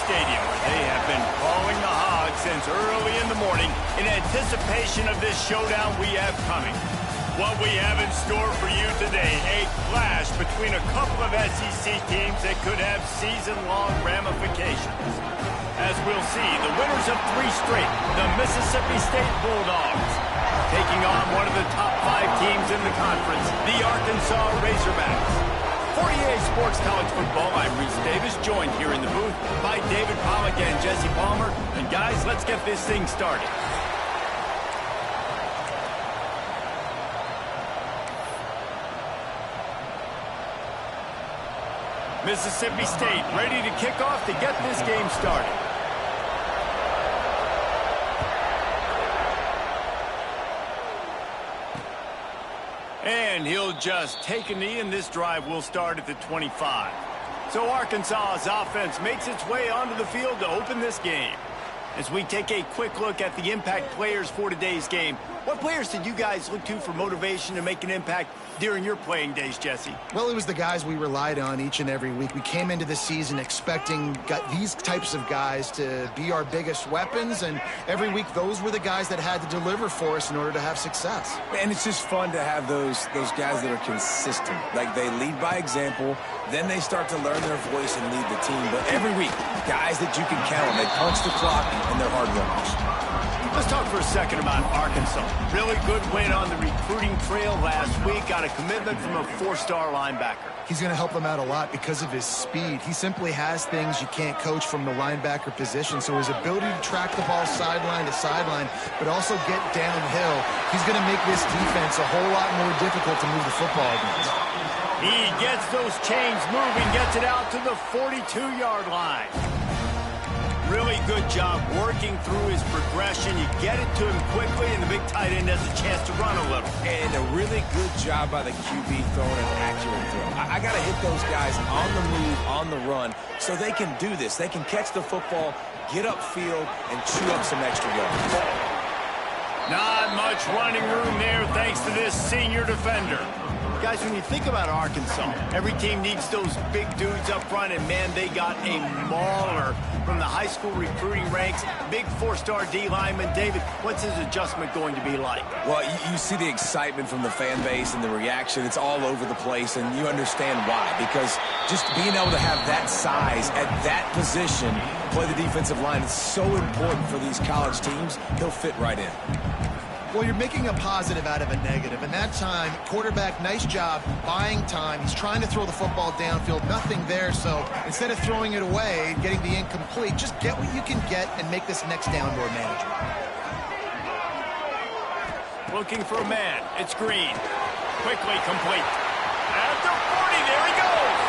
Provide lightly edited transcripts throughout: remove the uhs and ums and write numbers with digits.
Stadium, where they have been calling the Hogs since early in the morning in anticipation of this showdown we have coming. What we have in store for you today, a clash between a couple of SEC teams that could have season-long ramifications. As we'll see, the winners of 3 straight, the Mississippi State Bulldogs, taking on one of the top 5 teams in the conference, the Arkansas Razorbacks. For EA Sports College Football, I'm Reese Davis, joined here in the booth by David Pollack and Jesse Palmer. And guys, let's get this thing started. Mississippi State ready to kick off to get this game started. And he'll just take a knee, and this drive will start at the 25. So Arkansas's offense makes its way onto the field to open this game. As we take a quick look at the impact players for today's game, what players did you guys look to for motivation to make an impact during your playing days, Jesse? Well, it was the guys we relied on each and every week. We came into the season expecting these types of guys to be our biggest weapons, and every week those were the guys that had to deliver for us in order to have success. And it's just fun to have those guys that are consistent. Like, they lead by example, then they start to learn their voice and lead the team. But every week, guys that you can count on, they punch the clock and they're hard runners. Let's talk for a second about Arkansas. Really good win on the recruiting trail last week. Got a commitment from a 4-star linebacker. He's going to help them out a lot because of his speed. He simply has things you can't coach from the linebacker position. So his ability to track the ball sideline to sideline, but also get downhill, he's going to make this defense a whole lot more difficult to move the football against. He gets those chains moving, gets it out to the 42-yard line. Really good job working through his progression. You get it to him quickly, and the big tight end has a chance to run a little. And a really good job by the QB throwing an accurate throw. I got to hit those guys on the move, on the run, so they can do this. They can catch the football, get upfield, and chew up some extra yards. Not much running room there thanks to this senior defender. Guys, when you think about Arkansas, every team needs those big dudes up front, and man, they got a mauler from the high school recruiting ranks. Big 4-star D lineman. David, what's his adjustment going to be like? Well, you see the excitement from the fan base and the reaction. It's all over the place, and you understand why. Because just being able to have that size at that position, play the defensive line, is so important for these college teams. He'll fit right in. Well, you're making a positive out of a negative. And that time, quarterback, nice job buying time. He's trying to throw the football downfield. Nothing there. So instead of throwing it away, getting the incomplete, just get what you can get and make this next down more manageable. Looking for a man. It's Green. Quickly complete. At the 40, there he goes.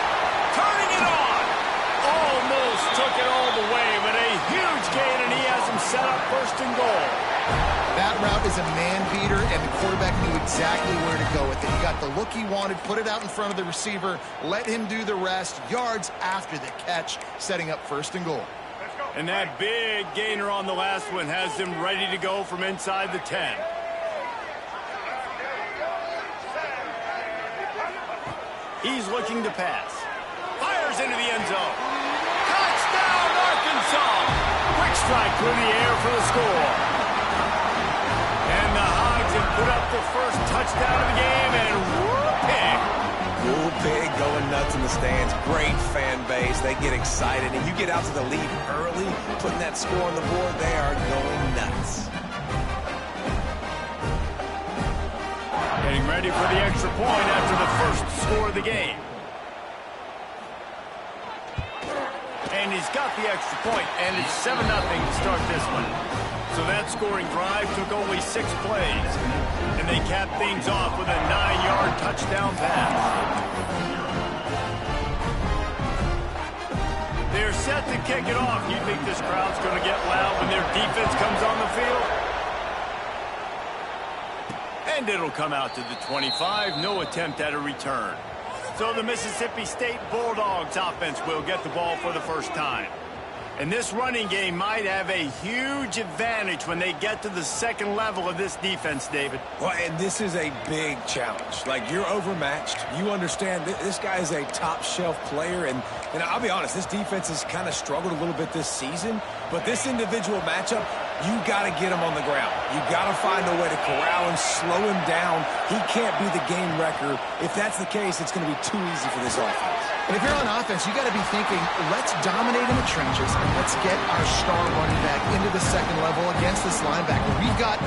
Turning it on. Almost took it all the way, but a huge gain, and he has him set up 1st and goal. That route is a man-beater, and the quarterback knew exactly where to go with it. He got the look he wanted, put it out in front of the receiver, let him do the rest, yards after the catch, setting up 1st and goal. And that big gainer on the last one has him ready to go from inside the 10. He's looking to pass. Fires into the end zone. Touchdown, Arkansas! Quick strike through the air for the score. And the Hogs have put up the first touchdown of the game, and whooping! Cool pig going nuts in the stands. Great fan base. They get excited, and you get out to the lead early, putting that score on the board. They are going nuts. Getting ready for the extra point after the first score of the game. And he's got the extra point, and it's 7-0 to start this one. So that scoring drive took only 6 plays, and they capped things off with a 9-yard touchdown pass. They're set to kick it off. You think this crowd's going to get loud when their defense comes on the field? And it'll come out to the 25. No attempt at a return. So the Mississippi State Bulldogs offense will get the ball for the first time. And this running game might have a huge advantage when they get to the second level of this defense, David. Well, and this is a big challenge. Like, you're overmatched. You understand this guy is a top-shelf player, and And I'll be honest, this defense has kind of struggled a little bit this season, but this individual matchup, you got to get him on the ground. You got to find a way to corral and slow him down. He can't be the game wrecker. If that's the case, it's going to be too easy for this offense. And if you're on offense, you got to be thinking, let's dominate in the trenches and let's get our star running back into the second level against this linebacker. We've got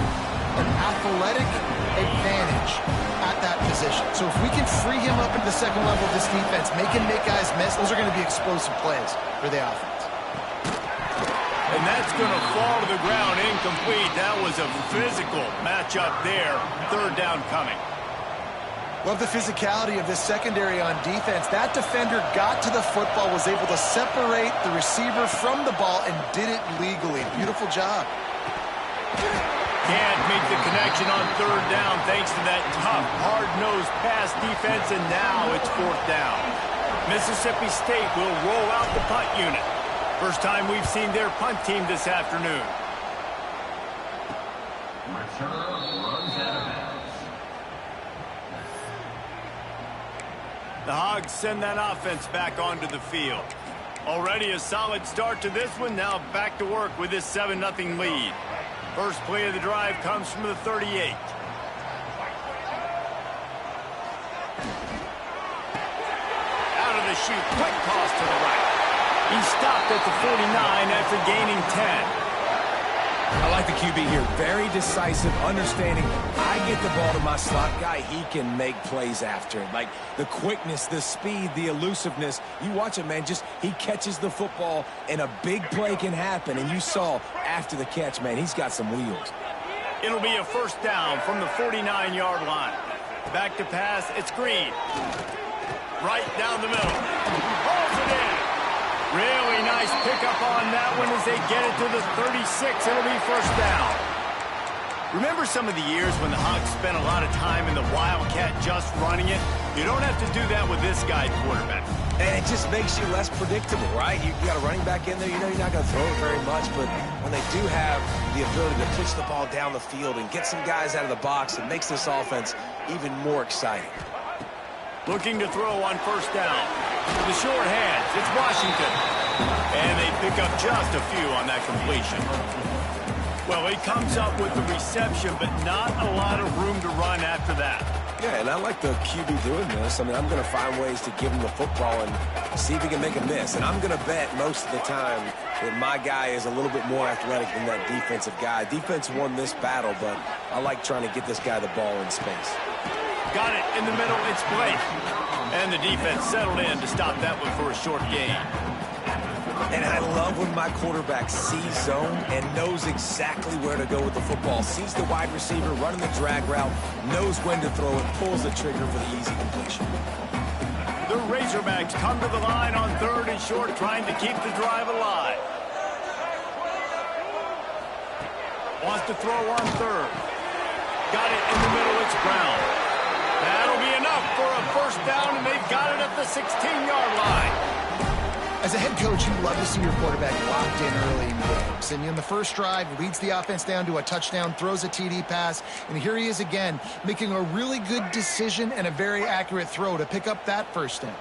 an athletic advantage at that position. So if we can free him up into the second level of this defense, make him make guys miss, those are going to be explosive plays for the offense. And that's going to fall to the ground incomplete. That was a physical matchup there. Third down coming. Love the physicality of this secondary on defense. That defender got to the football, was able to separate the receiver from the ball, and did it legally. Beautiful job. Can't make the connection on third down thanks to that tough, hard-nosed pass defense, and now it's fourth down. Mississippi State will roll out the punt unit. First time we've seen their punt team this afternoon. The Hogs send that offense back onto the field. Already a solid start to this one. Now back to work with this 7-0 lead. First play of the drive comes from the 38. Out of the chute, quick toss to the right. He stopped at the 49 after gaining 10. I like the QB here. Very decisive, understanding. I get the ball to my slot guy, he can make plays after it. Like the quickness, the speed, the elusiveness. You watch it, man. Just he catches the football, and a big play can happen. And you saw after the catch, man, he's got some wheels. It'll be a first down from the 49-yard line. Back to pass, it's Green. Right down the middle. Pulls it in. Really nice pickup on that one as they get it to the 36. It'll be first down. Remember some of the years when the Hogs spent a lot of time in the Wildcat just running it? You don't have to do that with this guy quarterback. And it just makes you less predictable, right? You got a running back in there. You know you're not going to throw it very much, but when they do have the ability to pitch the ball down the field and get some guys out of the box, it makes this offense even more exciting. Looking to throw on first down. The short hands, it's Washington. And they pick up just a few on that completion. Well, he comes up with the reception, but not a lot of room to run after that. Yeah, and I like the QB doing this. I mean, I'm going to find ways to give him the football and see if he can make a miss. And I'm going to bet most of the time that my guy is a little bit more athletic than that defensive guy. Defense won this battle, but I like trying to get this guy the ball in space. Got it in the middle, it's Blake. And the defense settled in to stop that one for a short gain. And I love when my quarterback sees zone and knows exactly where to go with the football. Sees the wide receiver running the drag route, knows when to throw it, pulls the trigger for the easy completion. The Razorbacks come to the line on third and short, trying to keep the drive alive. Wants to throw on third. Got it in the middle, it's Brown. That'll be enough for a first down, and they've got it at the 16-yard line. As a head coach, you love to see your quarterback locked in early in games. And in the first drive, leads the offense down to a touchdown, throws a TD pass, and here he is again, making a really good decision and a very accurate throw to pick up that first down.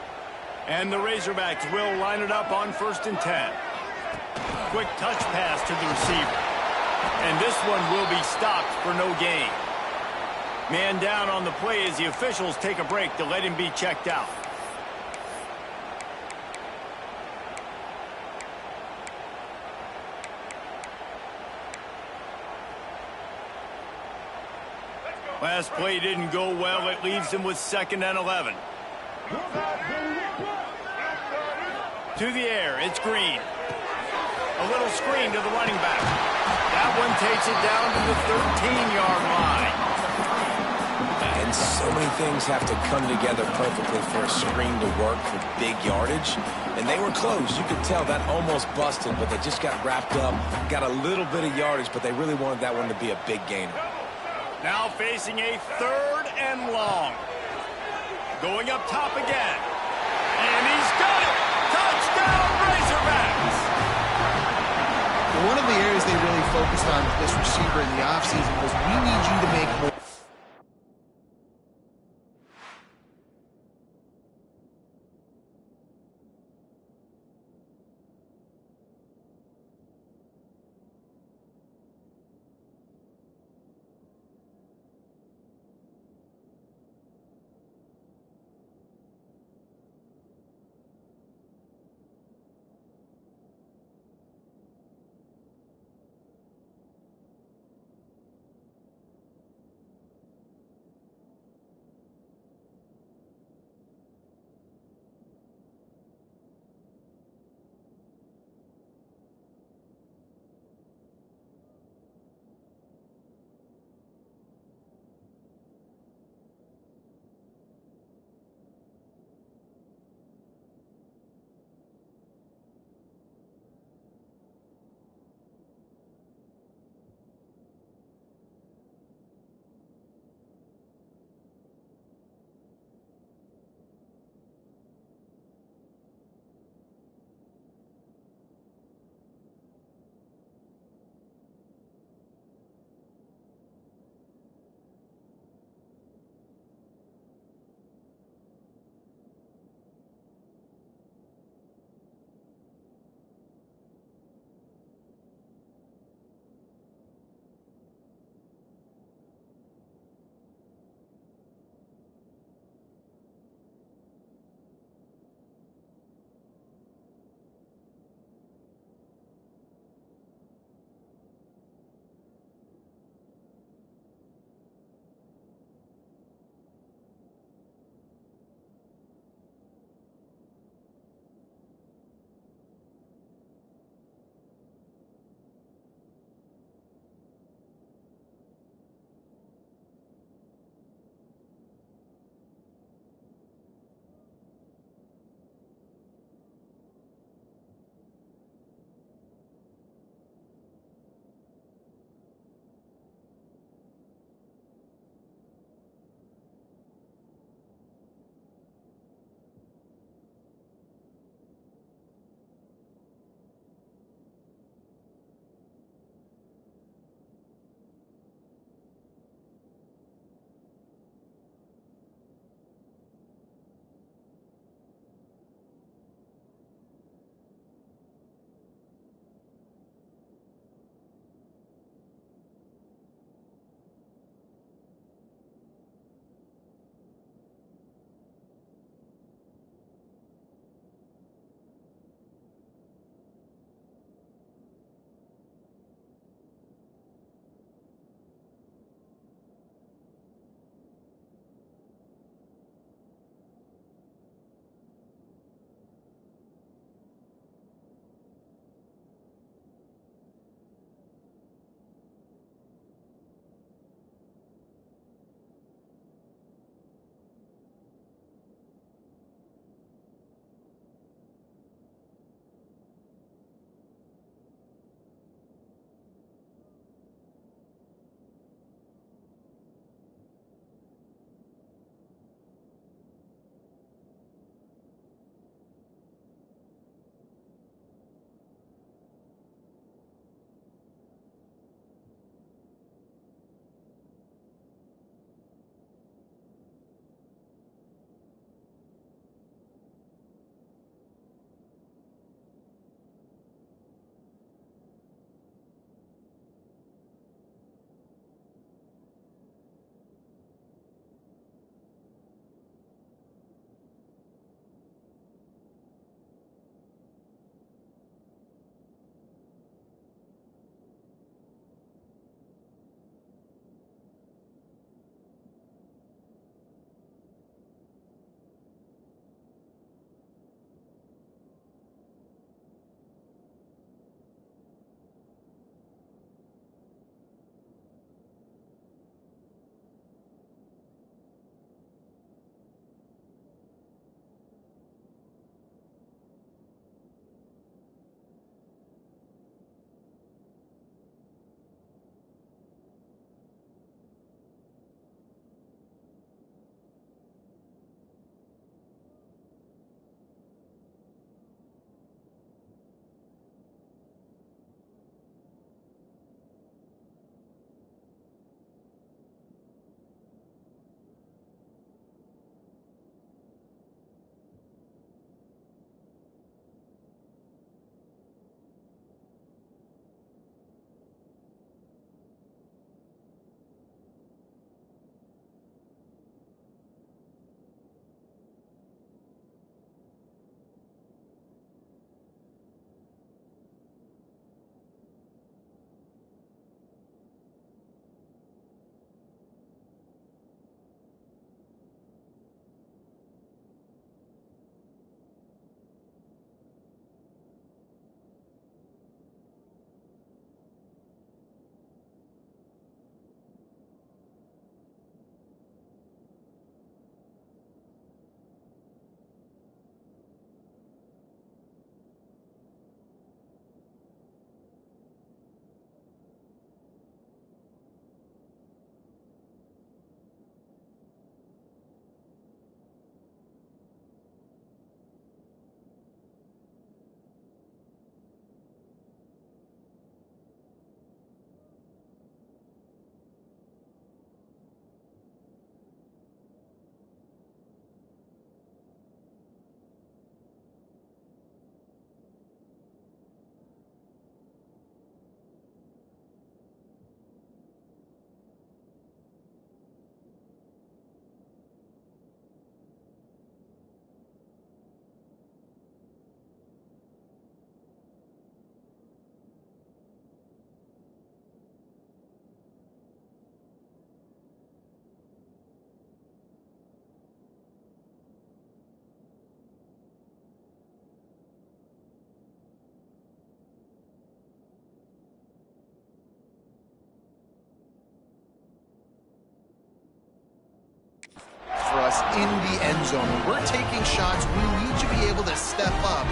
And the Razorbacks will line it up on 1st and 10. Quick touch pass to the receiver. And this one will be stopped for no gain. Man down on the play as the officials take a break to let him be checked out. Last play didn't go well. It leaves him with 2nd and 11. To the air, it's Green. A little screen to the running back. That one takes it down to the 13-yard line. And so many things have to come together perfectly for a screen to work for big yardage. And they were close. You could tell that almost busted, but they just got wrapped up, got a little bit of yardage, but they really wanted that one to be a big gainer. Now facing a 3rd and long. Going up top again. And he's got it! Touchdown, Razorbacks! One of the areas they really focused on with this receiver in the offseason was we need you to make more. in the end zone. When we're taking shots, we need to be able to step up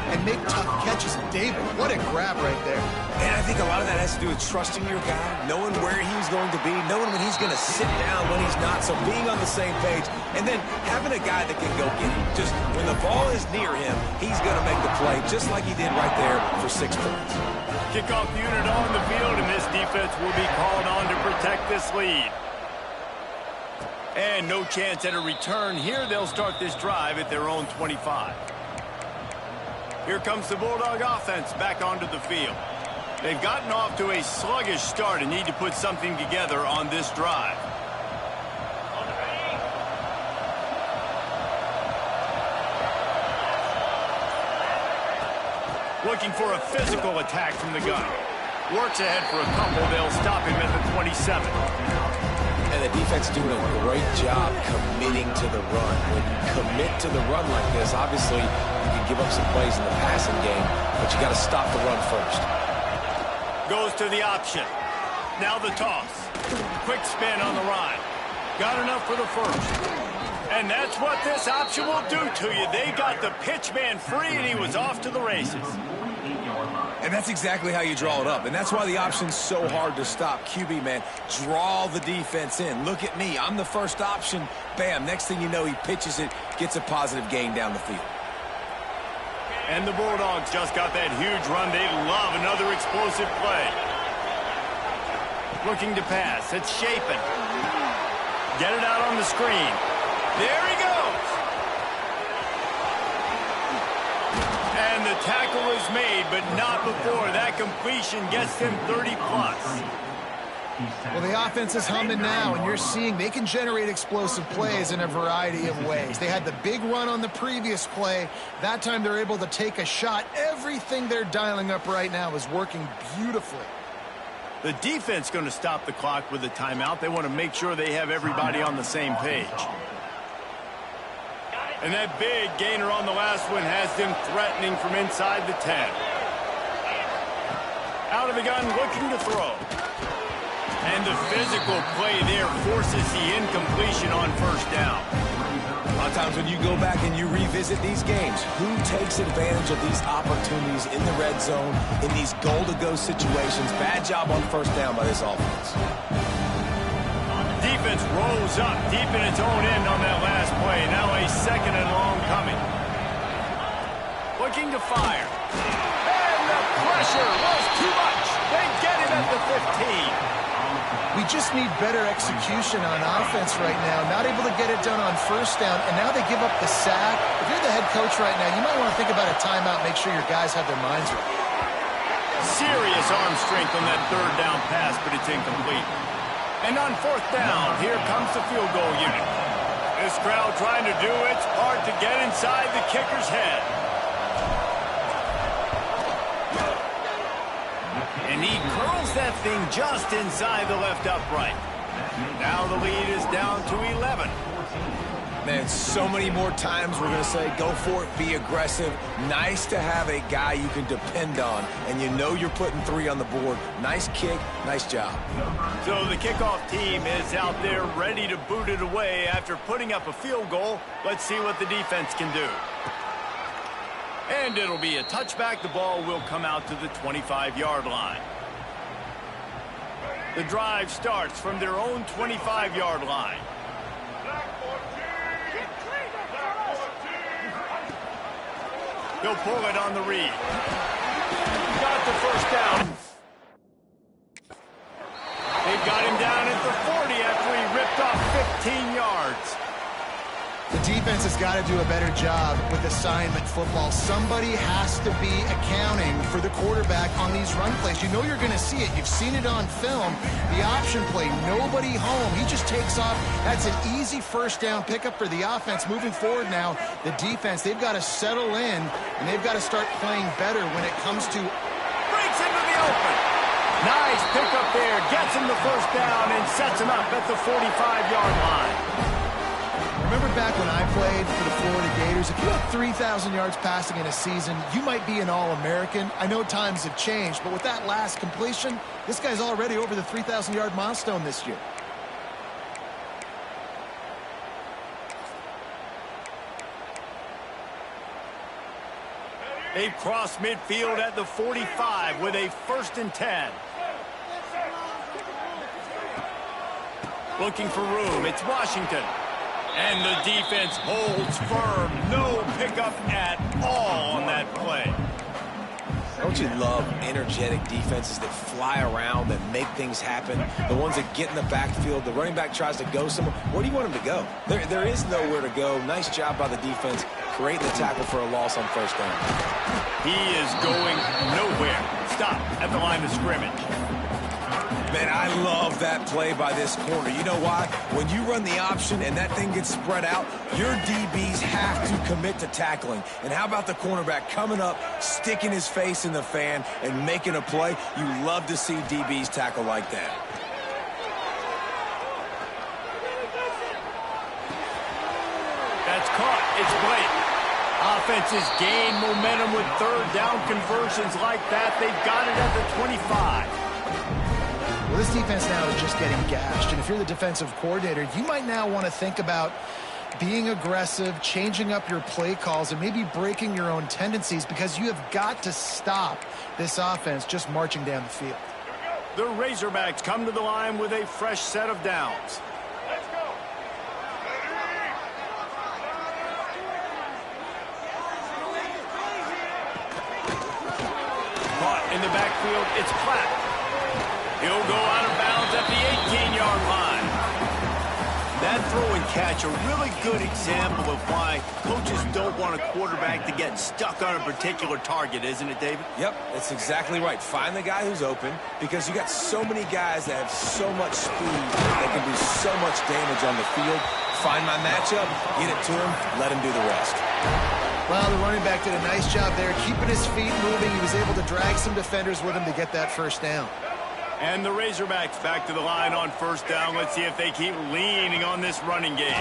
and make tough catches. David, what a grab right there. And I think a lot of that has to do with trusting your guy, knowing where he's going to be, knowing when he's going to sit down, when he's not, so being on the same page, and then having a guy that can go get him. Just when the ball is near him, he's going to make the play, just like he did right there for 6 points. Kickoff unit on the field, and this defense will be called on to protect this lead. And no chance at a return here. They'll start this drive at their own 25. Here comes the Bulldog offense back onto the field. They've gotten off to a sluggish start and need to put something together on this drive. Looking for a physical attack from the gun. Works ahead for a couple. They'll stop him at the 27. And the defense doing a great job committing to the run. When you commit to the run like this, obviously you can give up some plays in the passing game, but you got to stop the run first. Goes to the option. Now the toss. Quick spin on the ride. Got enough for the first. And that's what this option will do to you. They got the pitch man free, and he was off to the races. And that's exactly how you draw it up. And that's why the option's so hard to stop. QB, man, draw the defense in. Look at me. I'm the first option. Bam. Next thing you know, he pitches it, gets a positive gain down the field. And the Bulldogs just got that huge run. They love another explosive play. Looking to pass. It's Shapen. Get it out on the screen. There he goes. And the tackle is made, but not before that completion gets them 30-plus. Well, the offense is humming now, and you're seeing they can generate explosive plays in a variety of ways. They had the big run on the previous play. That time they're able to take a shot. Everything they're dialing up right now is working beautifully. The defense going to stop the clock with a timeout. They want to make sure they have everybody on the same page. And that big gainer on the last one has them threatening from inside the 10. Out of the gun, looking to throw. And the physical play there forces the incompletion on first down. A lot of times when you go back and you revisit these games, who takes advantage of these opportunities in the red zone, in these goal-to-go situations? Bad job on first down by this offense. Defense rolls up deep in its own end on that last play. Now a second and long coming. Looking to fire. And the pressure was too much. They get it at the 15. We just need better execution on offense right now. Not able to get it done on first down, and now they give up the sack. If you're the head coach right now, you might want to think about a timeout, make sure your guys have their minds right. Serious arm strength on that third down pass, but it's incomplete. And on fourth down, here comes the field goal unit. This crowd trying to do its part to get inside the kicker's head. And he curls that thing just inside the left upright. Now the lead is down to 11. Man, so many more times we're going to say, go for it, be aggressive. Nice to have a guy you can depend on, and you know you're putting 3 on the board. Nice kick, nice job. So the kickoff team is out there ready to boot it away after putting up a field goal. Let's see what the defense can do. And it'll be a touchback. The ball will come out to the 25-yard line. The drive starts from their own 25-yard line. They'll pull it on the read. Got the first down. They've got him down at the 40 after he ripped off 15 yards. The defense has got to do a better job with assignment football. Somebody has to be accounting for the quarterback on these run plays. You know you're going to see it. You've seen it on film. The option play, nobody home. He just takes off. That's an easy first down pickup for the offense. Moving forward now, the defense, they've got to settle in, and they've got to start playing better when it comes to... Breaks into the open. Nice pickup there. Gets him the first down and sets him up at the 45-yard line. Remember back when I played for the Florida Gators, if you had 3,000 yards passing in a season, you might be an All-American. I know times have changed, but with that last completion, this guy's already over the 3,000-yard milestone this year. They've crossed midfield at the 45 with a 1st and 10. Looking for room. It's Washington. And the defense holds firm. No pickup at all on that play. Don't you love energetic defenses that fly around, that make things happen? The ones that get in the backfield, the running back tries to go somewhere. Where do you want him to go? There is nowhere to go. Nice job by the defense, creating the tackle for a loss on 1st down. He is going nowhere. Stop at the line of scrimmage. Man, I love that play by this corner. You know why? When you run the option and that thing gets spread out, your DBs have to commit to tackling. And how about the cornerback coming up, sticking his face in the fan, and making a play? You love to see DBs tackle like that. That's caught. It's Blake. Offenses gain momentum with 3rd down conversions like that. They've got it at the 25. Well, this defense now is just getting gashed, and if you're the defensive coordinator, you might now want to think about being aggressive, changing up your play calls, and maybe breaking your own tendencies, because you have got to stop this offense just marching down the field. The Razorbacks come to the line with a fresh set of downs. Let's go. Caught in the backfield, it's Platt. He'll go out of bounds at the 18-yard line. That throw and catch, a really good example of why coaches don't want a quarterback to get stuck on a particular target, isn't it, David? Yep, that's exactly right. Find the guy who's open, because you got so many guys that have so much speed that can do so much damage on the field. Find my matchup, get it to him, let him do the rest. Well, the running back did a nice job there, keeping his feet moving. He was able to drag some defenders with him to get that 1st down. And the Razorbacks back to the line on 1st down. Let's see if they keep leaning on this running game.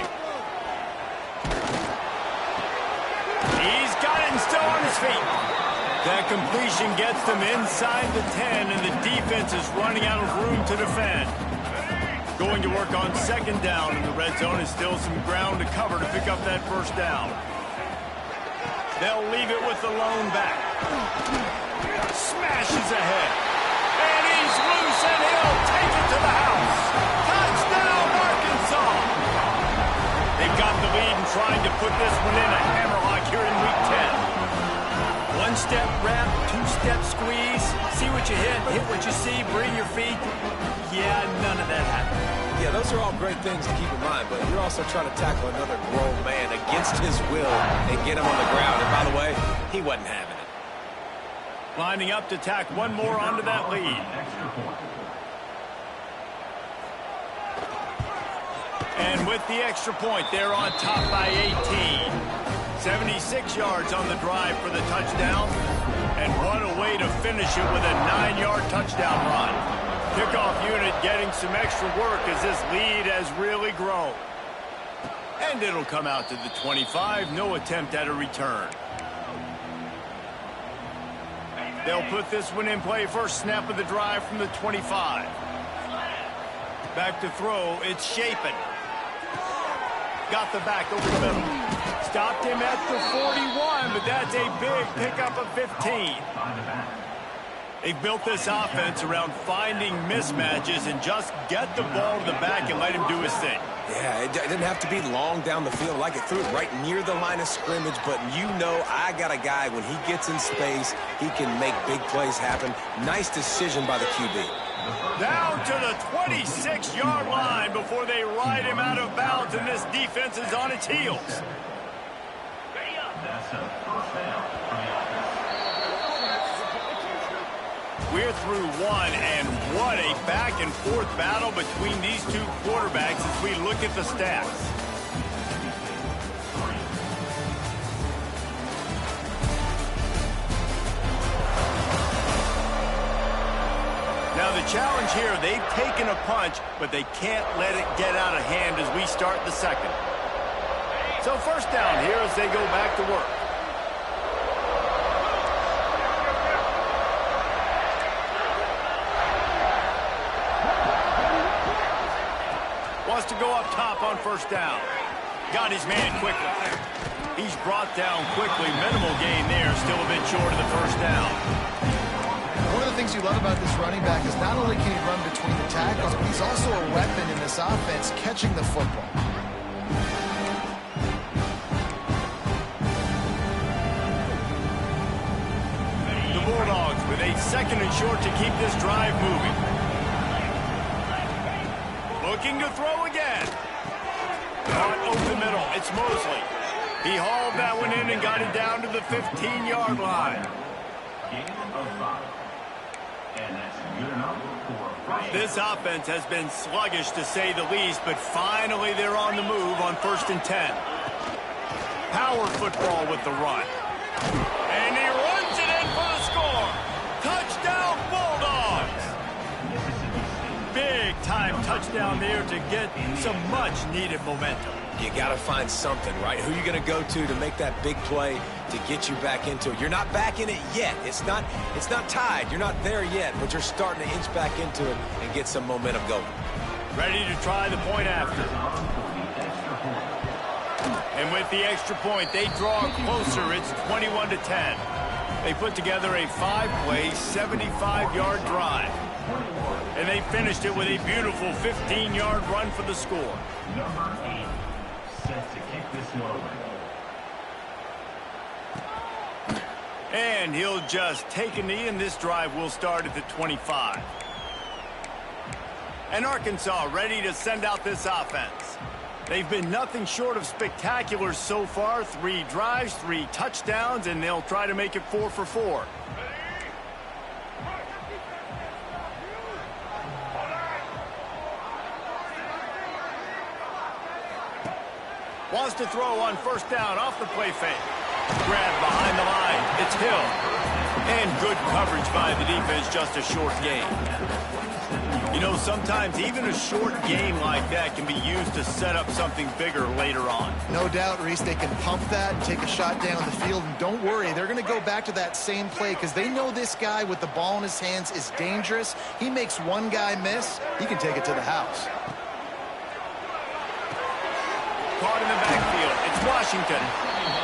He's got it and still on his feet. That completion gets them inside the 10, and the defense is running out of room to defend. Going to work on 2nd down, and the red zone is still some ground to cover to pick up that 1st down. They'll leave it with the lone back. Smashes ahead. And he's loose, and he'll take it to the house. Touchdown, Arkansas! They've got the lead and trying to put this one in a hammerlock here in Week 10. 1-step wrap, 2-step squeeze. See what you hit what you see, bring your feet. Yeah, none of that happened. Yeah, those are all great things to keep in mind, but you're also trying to tackle another grown man against his will and get him on the ground. And by the way, he wasn't having it. Lining up to tack one more onto that lead. And with the extra point, they're on top by 18. 76 yards on the drive for the touchdown. And what a way to finish it with a 9-yard touchdown run. Kickoff unit getting some extra work as this lead has really grown. And it'll come out to the 25. No attempt at a return. They'll put this one in play. First snap of the drive from the 25. Back to throw. It's Shapen. Got the back over the middle. Stopped him at the 41, but that's a big pickup of 15. They've built this offense around finding mismatches and just get the ball to the back and let him do his thing. Yeah, it didn't have to be long down the field. Like it threw it right near the line of scrimmage, but you know I got a guy, when he gets in space, he can make big plays happen. Nice decision by the QB. Down to the 26-yard line before they ride him out of bounds, and this defense is on its heels. We're through one, and what a back-and-forth battle between these two quarterbacks as we look at the stats. Now the challenge here, they've taken a punch, but they can't let it get out of hand as we start the second. So 1st down here as they go back to work. Wants to go up top on 1st down. Got his man quickly. He's brought down quickly. Minimal gain there. Still a bit short of the first down. One of the things you love about this running back is not only can he run between the tackles, but he's also a weapon in this offense catching the football. The Bulldogs with a 2nd and short to keep this drive moving. Looking to throw again. Caught over the middle. It's Mosley. He hauled that one in and got it down to the 15-yard line. This offense has been sluggish to say the least, but finally they're on the move on 1st and 10. Power football with the run. And he runs it in for the score. Touchdown Bulldogs. Big time touchdown there to get some much needed momentum. You got to find something, right? Who are you going to go to make that big play to get you back into it? You're not back in it yet. It's not tied. You're not there yet, but you're starting to inch back into it and get some momentum going. Ready to try the point after. And with the extra point, they draw closer. It's 21-10. They put together a 5-play, 75-yard drive. And they finished it with a beautiful 15-yard run for the score. Number 8, set to kick this one. And he'll just take a knee, and this drive will start at the 25. And Arkansas ready to send out this offense. They've been nothing short of spectacular so far. 3 drives, 3 touchdowns, and they'll try to make it 4 for 4. Wants to throw on 1st down off the play fake. Grab behind the line. It's Hill. And good coverage by the defense, just a short gain. You know, sometimes even a short game like that can be used to set up something bigger later on. No doubt, Reese, they can pump that and take a shot down the field. And don't worry, they're going to go back to that same play because they know this guy with the ball in his hands is dangerous. He makes one guy miss, he can take it to the house. Caught in the backfield. It's Washington.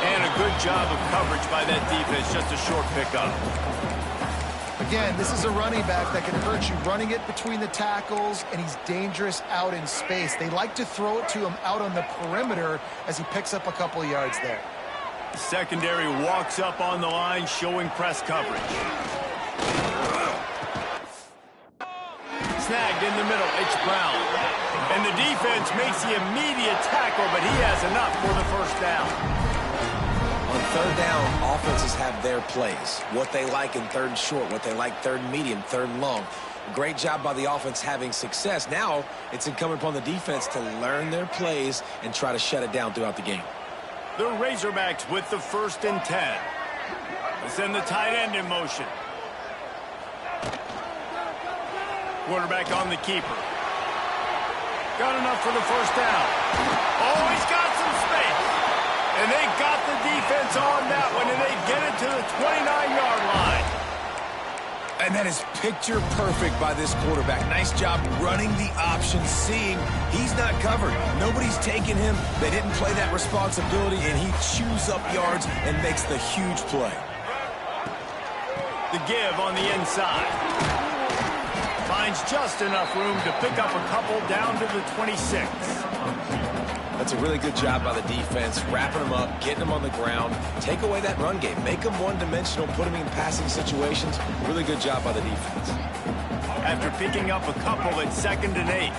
And a good job of coverage by that defense. Just a short pickup. Again, this is a running back that can hurt you running it between the tackles, and he's dangerous out in space. They like to throw it to him out on the perimeter as he picks up a couple of yards there. The secondary walks up on the line, showing press coverage. Snagged in the middle. It's Brown. And the defense makes the immediate tackle, but he has enough for the 1st down. On 3rd down, offenses have their plays. What they like in 3rd and short, what they like 3rd and medium, 3rd and long. Great job by the offense having success. Now it's incumbent upon the defense to learn their plays and try to shut it down throughout the game. The Razorbacks with the 1st and 10. They send the tight end in motion. Quarterback on the keeper. Got enough for the 1st down. Oh, he's got some space. And they got the defense on that one, and they get it to the 29-yard line. And that is picture perfect by this quarterback. Nice job running the option, seeing he's not covered. Nobody's taking him. They didn't play that responsibility, and he chews up yards and makes the huge play. The give on the inside. Finds just enough room to pick up a couple down to the 26. That's a really good job by the defense, wrapping them up, getting them on the ground, take away that run game, make them one-dimensional, put them in passing situations. Really good job by the defense. After picking up a couple at 2nd and 8.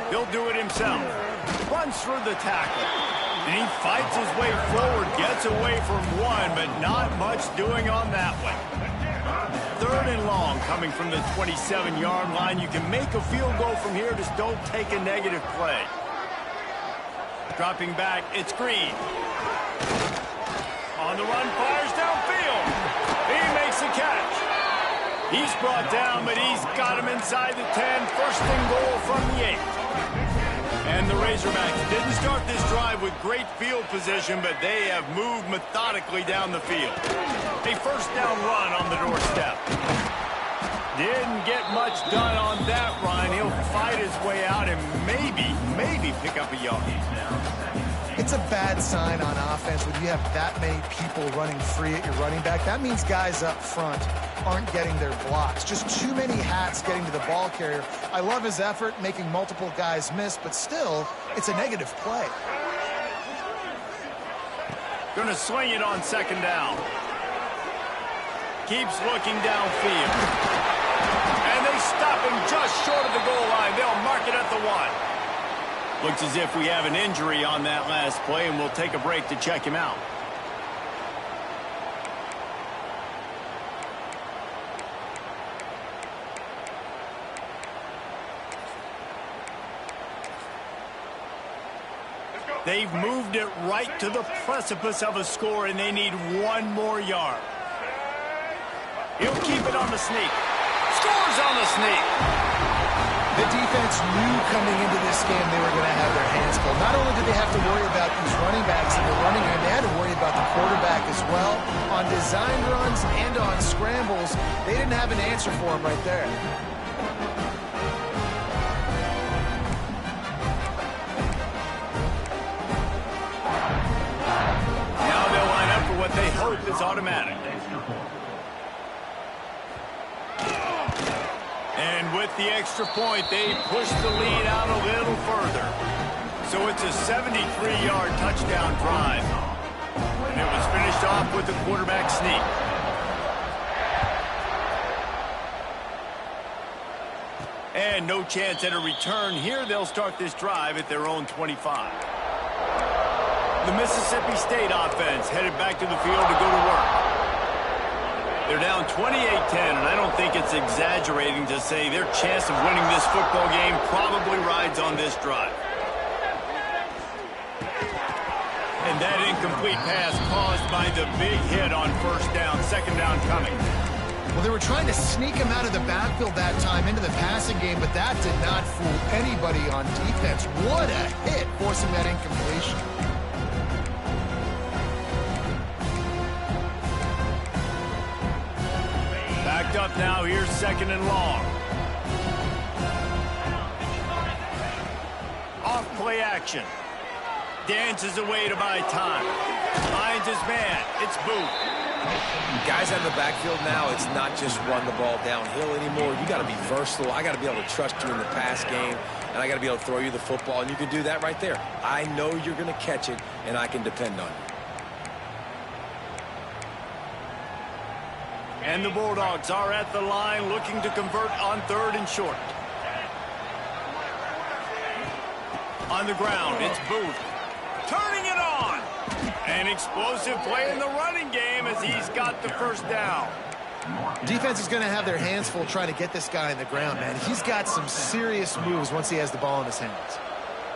He'll do it himself. Runs through the tackle. And he fights his way forward, gets away from one, but not much doing on that one. 3rd and long coming from the 27-yard line. You can make a field goal from here, just don't take a negative play. Dropping back, it's Green. On the run, fires downfield. He makes the catch. He's brought down, but he's got him inside the 10. 1st and goal from the 8. And the Razorbacks didn't start this drive with great field position, but they have moved methodically down the field. A 1st down run on the doorstep. Didn't get much done on that run. He'll fight his way out and maybe pick up a yard. It's a bad sign on offense when you have that many people running free at your running back. That means guys up front aren't getting their blocks. Just too many hats getting to the ball carrier. I love his effort, making multiple guys miss, but still, it's a negative play. Going to swing it on second down. Keeps looking downfield. And they stop him just short of the goal line. They'll mark it at the 1. Looks as if we have an injury on that last play, and we'll take a break to check him out. They've moved it right to the precipice of a score, and they need 1 more yard. He'll keep it on the sneak. Scores on the sneak. The defense knew coming into this game they were going to have their hands full. Not only did they have to worry about these running backs in the running game, they had to worry about the quarterback as well. On design runs and on scrambles, they didn't have an answer for him right there. Now they'll line up for what they hope is automatic. And with the extra point, they push the lead out a little further. So it's a 73-yard touchdown drive. And it was finished off with the quarterback sneak. And no chance at a return here. They'll start this drive at their own 25. The Mississippi State offense headed back to the field to go to work. They're down 28-10, and I don't think it's exaggerating to say their chance of winning this football game probably rides on this drive. And that incomplete pass caused by the big hit on first down, second down coming. Well, they were trying to sneak him out of the backfield that time into the passing game, but that did not fool anybody on defense. What a hit, forcing that incompletion. Backed up now, here's second and long. Off play action. Dances away to buy time. Finds his man. It's Booth. Guys out of the backfield now, it's not just run the ball downhill anymore. You got to be versatile. I got to be able to trust you in the pass game, and I got to be able to throw you the football, and you can do that right there. I know you're going to catch it, and I can depend on you. And the Bulldogs are at the line looking to convert on third and short. On the ground, it's Booth. Turning it on. An explosive play in the running game as he's got the first down. Defense is going to have their hands full trying to get this guy in the ground, man. He's got some serious moves once he has the ball in his hands.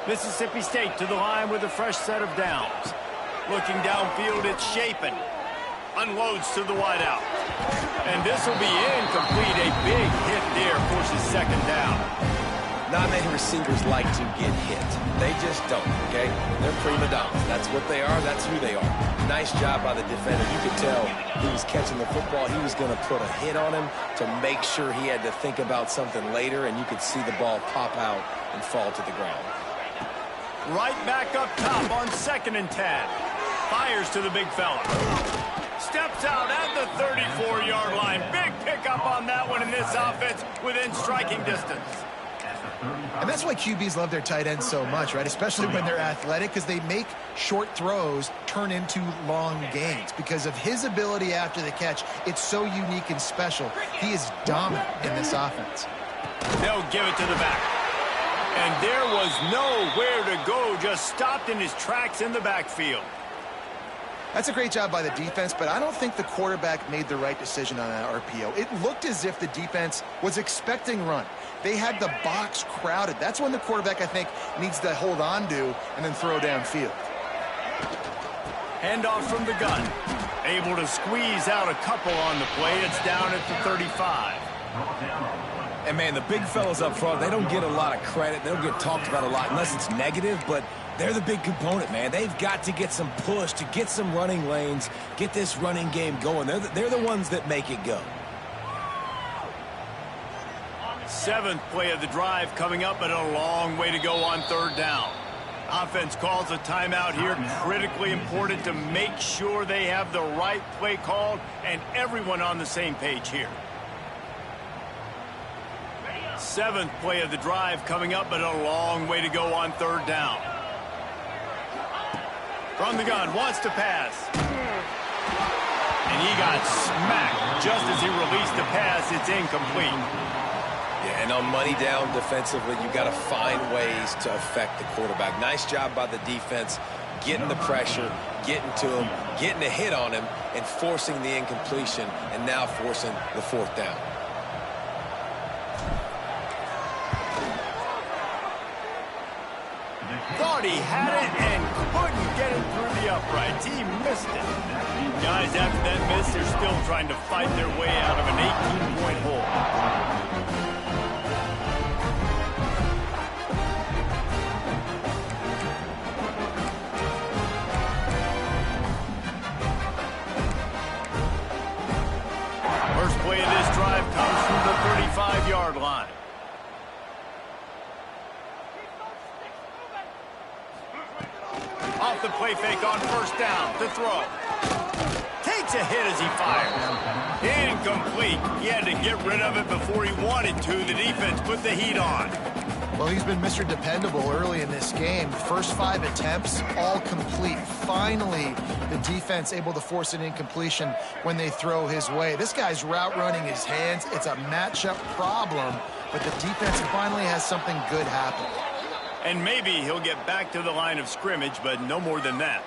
Mississippi State to the line with a fresh set of downs. Looking downfield, it's Shapen. Unloads to the wideout. And this will be incomplete. A big hit there forces second down. Not many receivers like to get hit. They just don't, okay? They're prima donnas. That's what they are. That's who they are. Nice job by the defender. You could tell he was catching the football. He was going to put a hit on him to make sure he had to think about something later, and you could see the ball pop out and fall to the ground. Right back up top on second and 10. Fires to the big fella. Steps out at the 34-yard line. Big pickup on that one in this offense within striking distance. And that's why QBs love their tight ends so much, right? Especially when they're athletic, because they make short throws turn into long gains. Because of his ability after the catch, it's so unique and special. He is dominant in this offense. They'll give it to the back. And there was nowhere to go, just stopped in his tracks in the backfield. That's a great job by the defense, but I don't think the quarterback made the right decision on that RPO. It looked as if the defense was expecting run. They had the box crowded. That's when the quarterback, I think, needs to hold on to and then throw downfield. Handoff from the gun. Able to squeeze out a couple on the play. It's down at the 35. And, man, the big fellas up front, they don't get a lot of credit. They don't get talked about a lot unless it's negative, but they're the big component, man. They've got to get some push to get some running lanes, get this running game going. They're the ones that make it go. Seventh play of the drive coming up, but a long way to go on third down. Offense calls a timeout here. Critically important to make sure they have the right play called and everyone on the same page here. Seventh play of the drive coming up, but a long way to go on third down. From the gun, wants to pass. And he got smacked just as he released the pass. It's incomplete. Yeah, and on money down defensively, you got to find ways to affect the quarterback. Nice job by the defense, getting the pressure, getting to him, getting a hit on him, and forcing the incompletion, and now forcing the fourth down. Thought he had it and couldn't get it through the uprights. He missed it. Guys, after that miss, they're still trying to fight their way out of an 18-point hole. First play of this drive comes from the 35-yard line. Off the play fake on first down to throw. Takes a hit as he fires. Incomplete. He had to get rid of it before he wanted to. The defense put the heat on. Well, he's been Mr. Dependable early in this game. The first 5 attempts, all complete. Finally, the defense able to force an incompletion when they throw his way. This guy's route running his hands. It's a matchup problem, but the defense finally has something good happen. And maybe he'll get back to the line of scrimmage, but no more than that.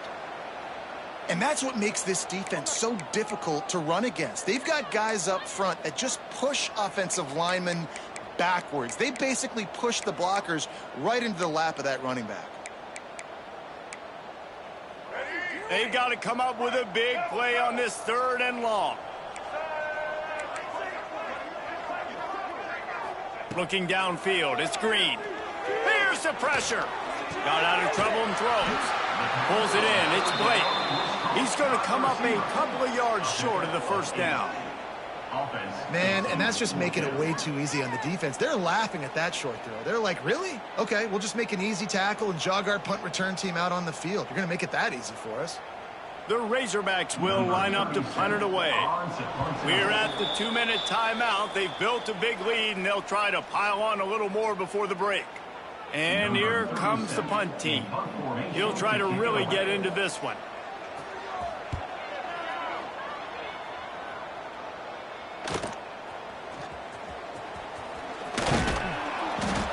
And that's what makes this defense so difficult to run against. They've got guys up front that just push offensive linemen backwards. They basically push the blockers right into the lap of that running back. They've got to come up with a big play on this third and long. Looking downfield, it's Green. Here's the pressure. Got out of trouble and throws. Pulls it in. It's Blake. He's going to come up a couple of yards short of the first down. Man, and that's just making it way too easy on the defense. They're laughing at that short throw. They're like, really? Okay, we'll just make an easy tackle and jog our punt return team out on the field. You're going to make it that easy for us. The Razorbacks will line up to punt it away. We're at the 2-minute timeout. They've built a big lead, and they'll try to pile on a little more before the break. And here comes the punt team. He'll try to really get into this one.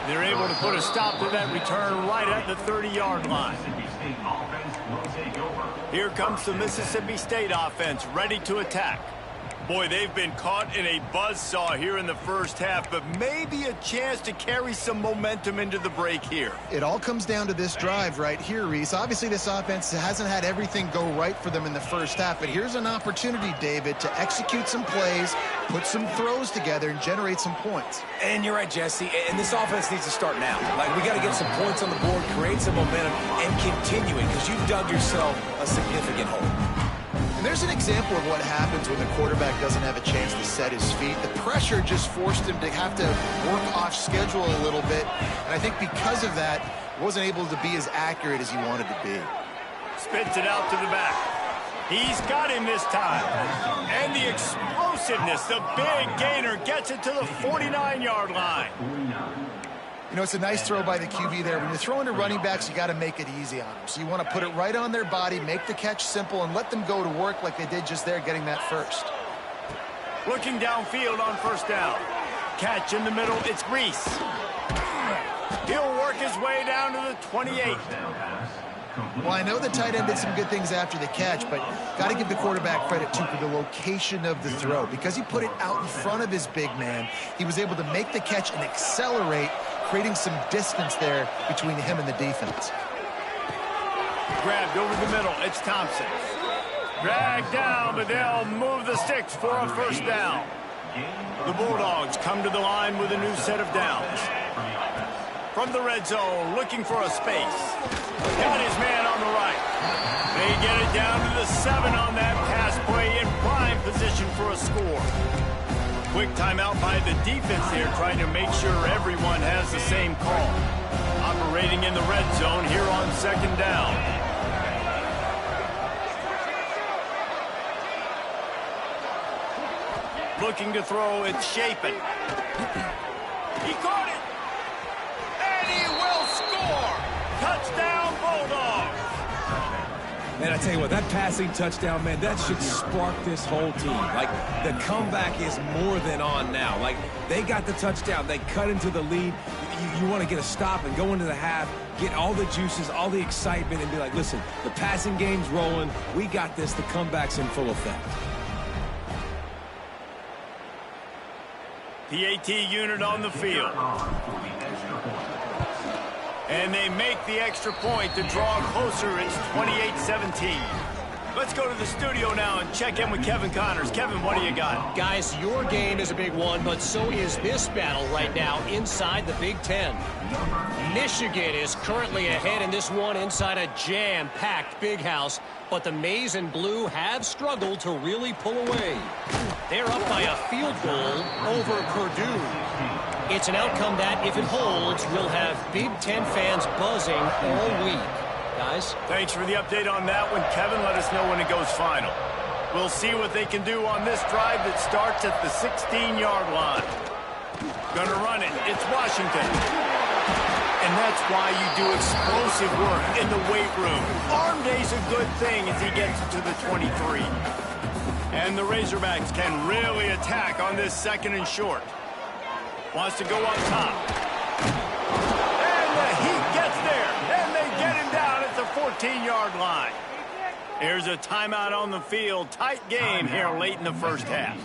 They're able to put a stop to that return right at the 30-yard line. Here comes the Mississippi State offense ready to attack. Boy, they've been caught in a buzzsaw here in the first half, but maybe a chance to carry some momentum into the break here. It all comes down to this drive right here, Reese. Obviously, this offense hasn't had everything go right for them in the first half, but here's an opportunity, David, to execute some plays, put some throws together, and generate some points. And you're right, Jesse, and this offense needs to start now. Like, we got to get some points on the board, create some momentum, and continue it, because you've dug yourself a significant hole. And there's an example of what happens when the quarterback doesn't have a chance to set his feet. The pressure just forced him to have to work off schedule a little bit. And I think because of that, wasn't able to be as accurate as he wanted to be. Spits it out to the back. He's got him this time. And the explosiveness, the big gainer gets it to the 49-yard line. You know, it's a nice throw by the QB there. When you're throwing to running backs, you got to make it easy on them. So you want to put it right on their body, make the catch simple, and let them go to work like they did just there, getting that first. Looking downfield on first down. Catch in the middle, it's Reese. He'll work his way down to the 28. Well, I know the tight end did some good things after the catch, but got to give the quarterback credit, too, for the location of the throw. Because he put it out in front of his big man, he was able to make the catch and accelerate, creating some distance there between him and the defense. Grabbed over the middle, it's Thompson. Dragged down, but they'll move the sticks for a first down. The Bulldogs come to the line with a new set of downs. From the red zone, looking for a space. Got his man on the right. They get it down to the 7 on that pass play in prime position for a score. Quick timeout by the defense here, trying to make sure everyone has the same call. Operating in the red zone here on 2nd down. Looking to throw, it's Shapen. He caught it! And he will score! Touchdown, Bulldogs! Man, I tell you what, that passing touchdown, man, that should spark this whole team. Like, the comeback is more than on now. Like, they got the touchdown. They cut into the lead. You want to get a stop and go into the half, get all the juices, all the excitement, and be like, listen, the passing game's rolling. We got this. The comeback's in full effect. PAT unit on the field. And they make the extra point to draw closer. It's 28-17. Let's go to the studio now and check in with Kevin Connors. Kevin, what do you got? Guys, your game is a big one, but so is this battle right now inside the Big Ten. Michigan is currently ahead in this one inside a jam-packed Big House, but the Maize and Blue have struggled to really pull away. They're up by a field goal over Purdue. It's an outcome that, if it holds, will have Big Ten fans buzzing all week. Guys? Thanks for the update on that one, Kevin. Let us know when it goes final. We'll see what they can do on this drive that starts at the 16-yard line. Gonna run it. It's Washington. And that's why you do explosive work in the weight room. Arm day's a good thing as he gets to the 23. And the Razorbacks can really attack on this 2nd and short. Wants to go up top. And the Heat gets there. And they get him down at the 14-yard line. Here's a timeout on the field. Tight game here late in the first half.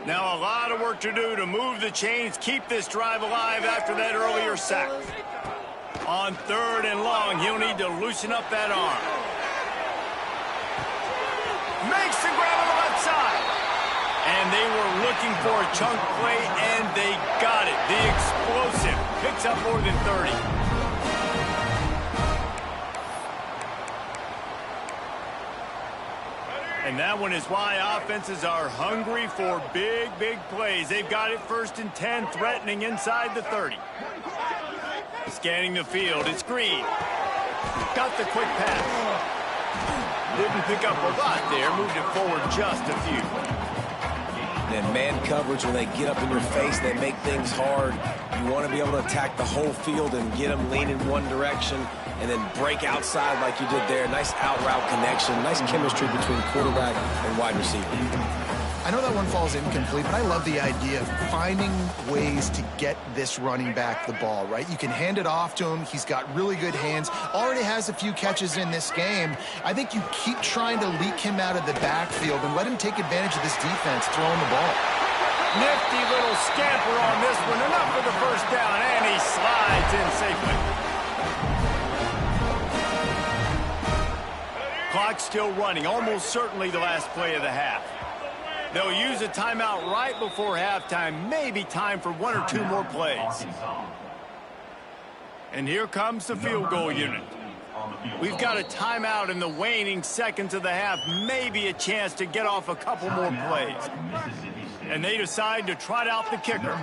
Now a lot of work to do to move the chains, keep this drive alive after that earlier sack. On 3rd and long, he'll need to loosen up that arm. Makes the grab on the left side. And they were looking for a chunk play, and they got it. The explosive picks up more than 30. And that one is why offenses are hungry for big, big plays. They've got it 1st and 10, threatening inside the 30. Scanning the field, it's Green. Got the quick pass. Didn't pick up a lot there, moved it forward just a few. Then man coverage, when they get up in your face, they make things hard. You want to be able to attack the whole field and get them leaning one direction and then break outside like you did there. Nice out route connection, nice chemistry between quarterback and wide receiver. I know that one falls incomplete, but I love the idea of finding ways to get this running back the ball, right? You can hand it off to him. He's got really good hands. Already has a few catches in this game. I think you keep trying to leak him out of the backfield and let him take advantage of this defense throwing the ball. Nifty little scamper on this one. Enough for the 1st down, and he slides in safely. Clock still running. Almost certainly the last play of the half. They'll use a timeout right before halftime. Maybe time for 1 or 2 more plays. And here comes the field goal unit. We've got a timeout in the waning seconds of the half. Maybe a chance to get off a couple more plays. And they decide to trot out the kicker.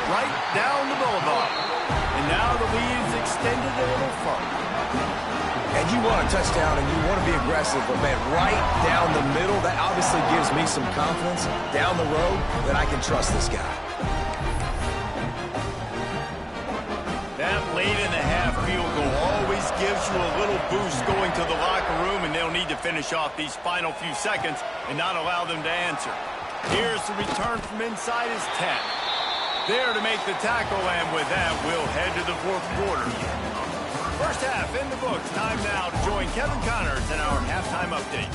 Right down the boulevard. And now the lead is extended a little further. And you want a touchdown and you want to be aggressive, but man, right down the middle, that obviously gives me some confidence down the road that I can trust this guy. That late in the half field goal always gives you a little boost going to the locker room, and they'll need to finish off these final few seconds and not allow them to answer. Here's the return from inside his 10. There to make the tackle, and with that, we'll head to the 4th quarter. First half in the books. Time now to join Kevin Connors in our halftime update.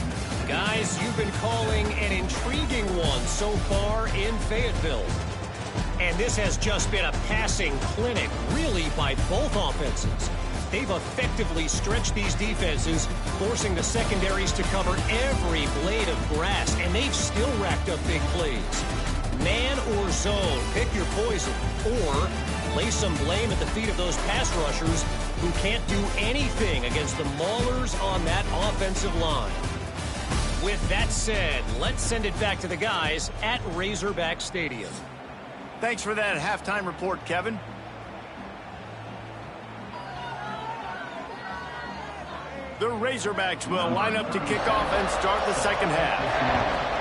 Guys, you've been calling an intriguing one so far in Fayetteville. And this has just been a passing clinic, really, by both offenses. They've effectively stretched these defenses, forcing the secondaries to cover every blade of grass, and they've still racked up big plays. Man or zone, pick your poison, or lay some blame at the feet of those pass rushers who can't do anything against the Maulers on that offensive line. With that said, let's send it back to the guys at Razorback Stadium. Thanks for that halftime report, Kevin. The Razorbacks will line up to kick off and start the second half.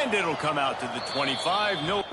And it'll come out to the 25. No.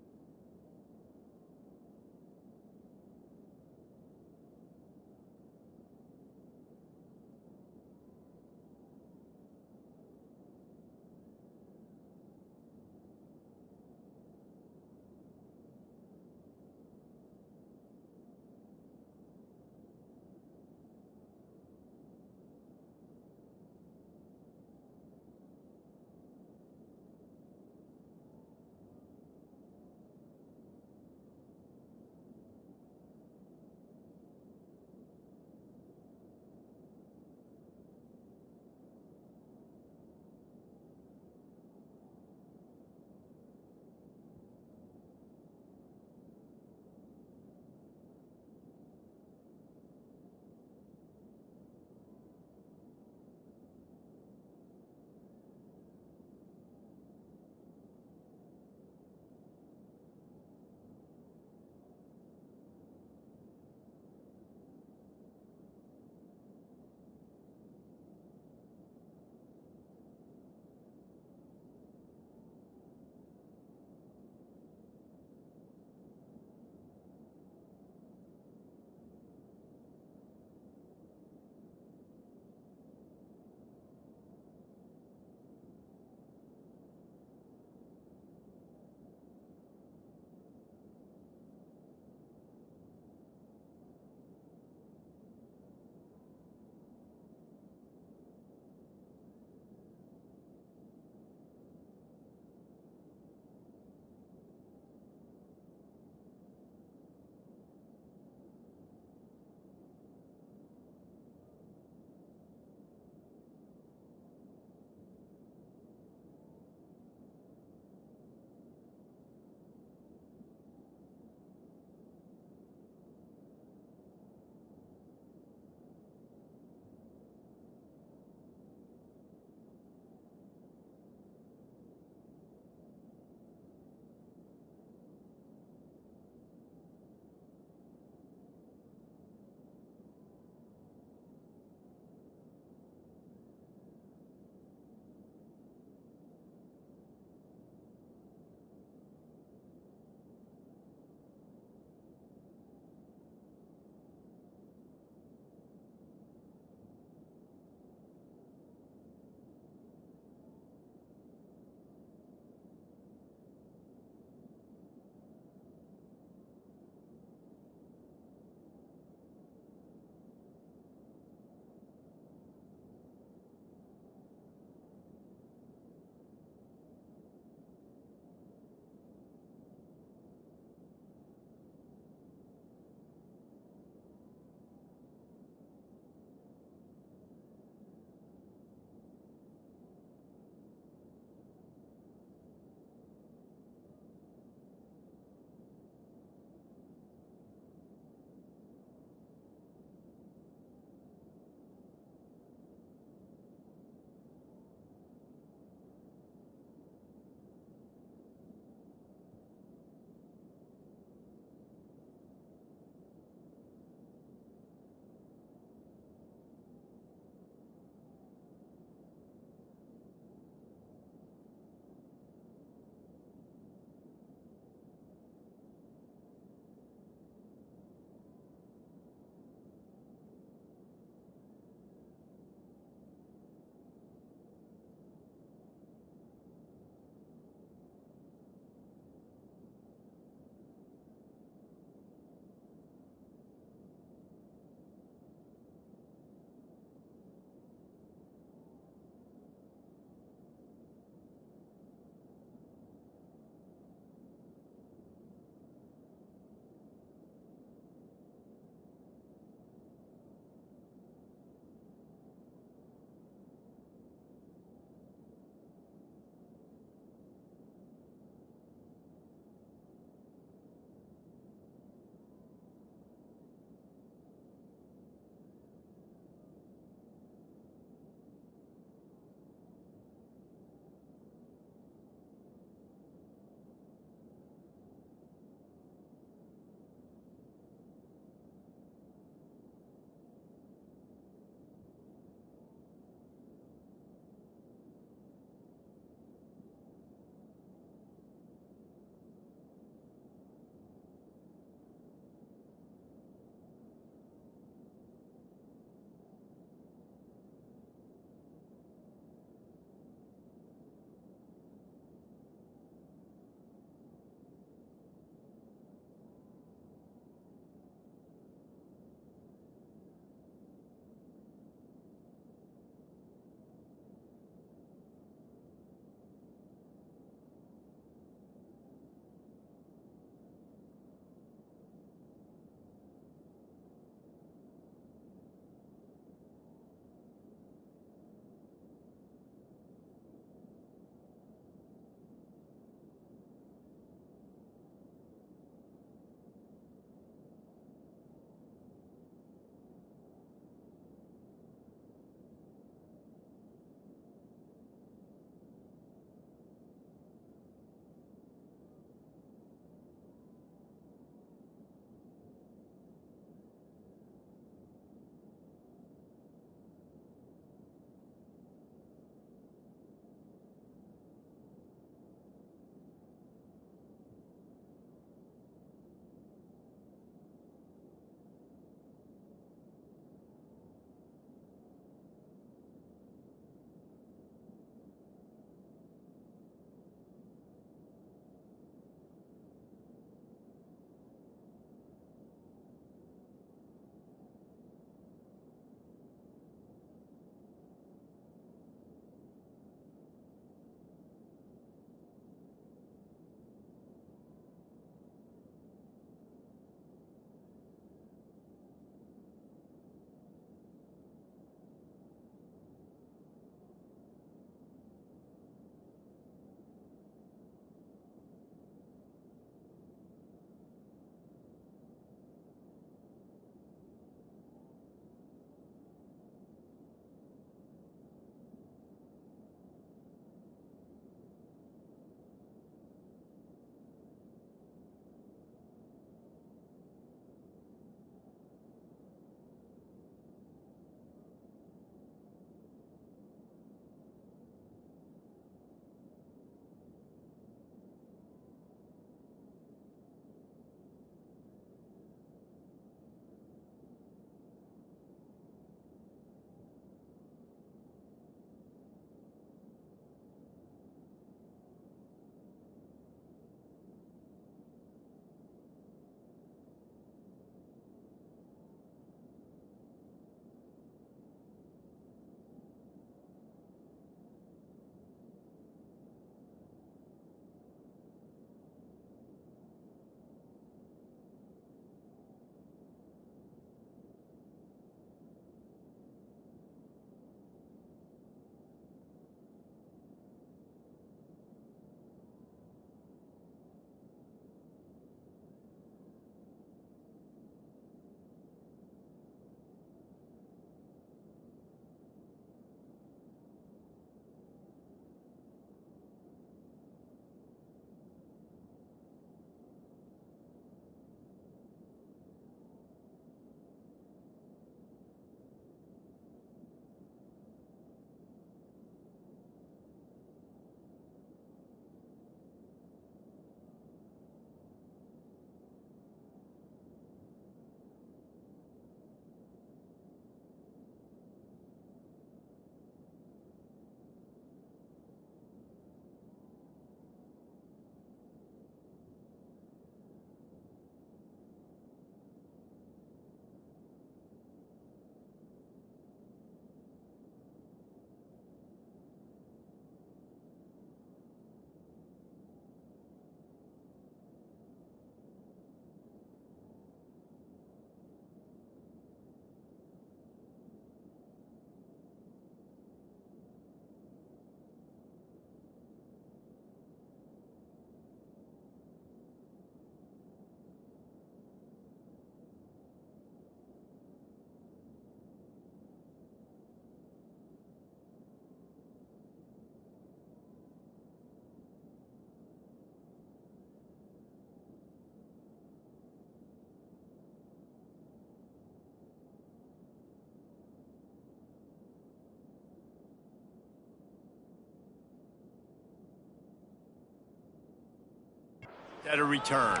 at a return.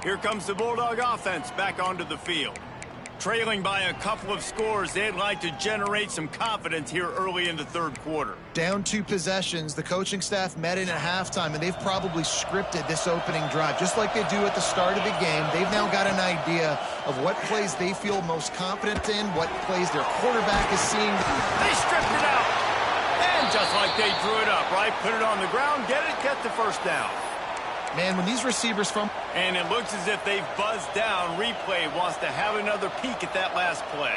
Here comes the Bulldog offense back onto the field. Trailing by a couple of scores, they'd like to generate some confidence here early in the third quarter. Down 2 possessions, the coaching staff met in at halftime, and they've probably scripted this opening drive. Just like they do at the start of the game, they've now got an idea of what plays they feel most confident in, what plays their quarterback is seeing. They stripped it out. And just like they drew it up, right? Put it on the ground, get the first down. Man, when these receivers from... And it looks as if they've buzzed down. Replay wants to have another peek at that last play.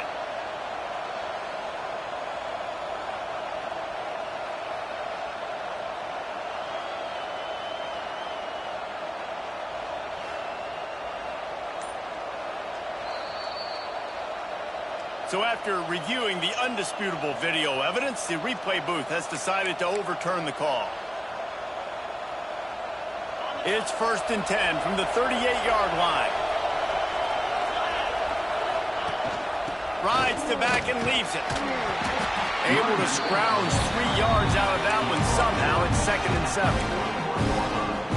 So after reviewing the undisputable video evidence, the replay booth has decided to overturn the call. It's 1st and 10 from the 38-yard line. Rides to back and leaves it. Able to scrounge 3 yards out of that one somehow. It's 2nd and 7.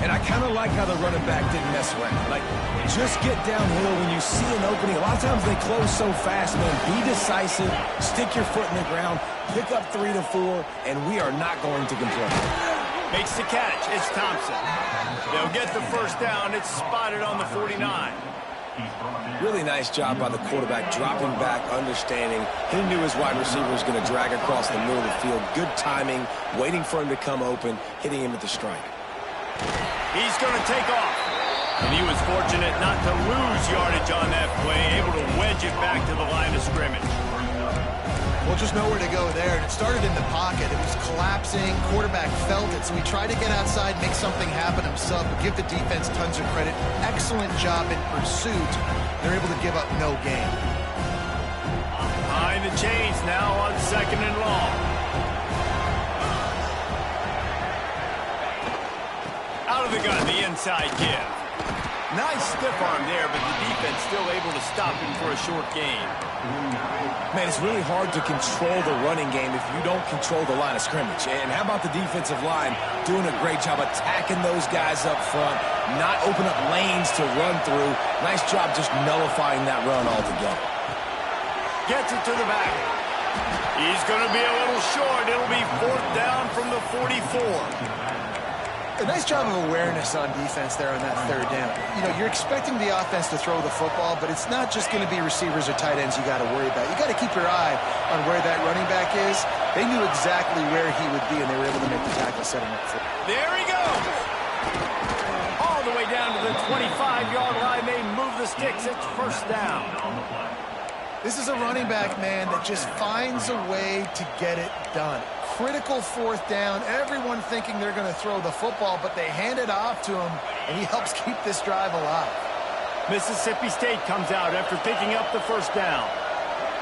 And I kind of like how the running back didn't mess around. Like, just get downhill when you see an opening. A lot of times they close so fast, man. Be decisive, stick your foot in the ground, pick up 3 to 4, and we are not going to complain. Makes the catch. It's Thompson. They'll get the first down. It's spotted on the 49. Really nice job by the quarterback, dropping back, understanding. He knew his wide receiver was going to drag across the middle of the field. Good timing, waiting for him to come open, hitting him at the strike. He's going to take off. And he was fortunate not to lose yardage on that play, able to wedge it back to the line of scrimmage. Well, just nowhere to go there. And it started in the pocket. It was collapsing. Quarterback felt it, so he tried to get outside, make something happen himself, but give the defense tons of credit. Excellent job in pursuit. They're able to give up no gain. Behind the chains now on 2nd and long. Out of the gun, the inside give. Nice stiff arm there, but the defense still able to stop him for a short gain. Man, it's really hard to control the running game if you don't control the line of scrimmage. And how about the defensive line doing a great job attacking those guys up front, not open up lanes to run through. Nice job just nullifying that run altogether. Gets it to the back. He's going to be a little short. It'll be 4th down from the 44. A nice job of awareness on defense there on that 3rd down. You know, you're expecting the offense to throw the football, but it's not just going to be receivers or tight ends you got to worry about. You got to keep your eye on where that running back is. They knew exactly where he would be, and they were able to make the tackle, set him up for it. There he goes. All the way down to the 25-yard line. They move the sticks. It's 1st down. This is a running back, man, that just finds a way to get it done. Critical 4th down. Everyone thinking they're going to throw the football, but they hand it off to him, and he helps keep this drive alive. Mississippi State comes out after picking up the 1st down.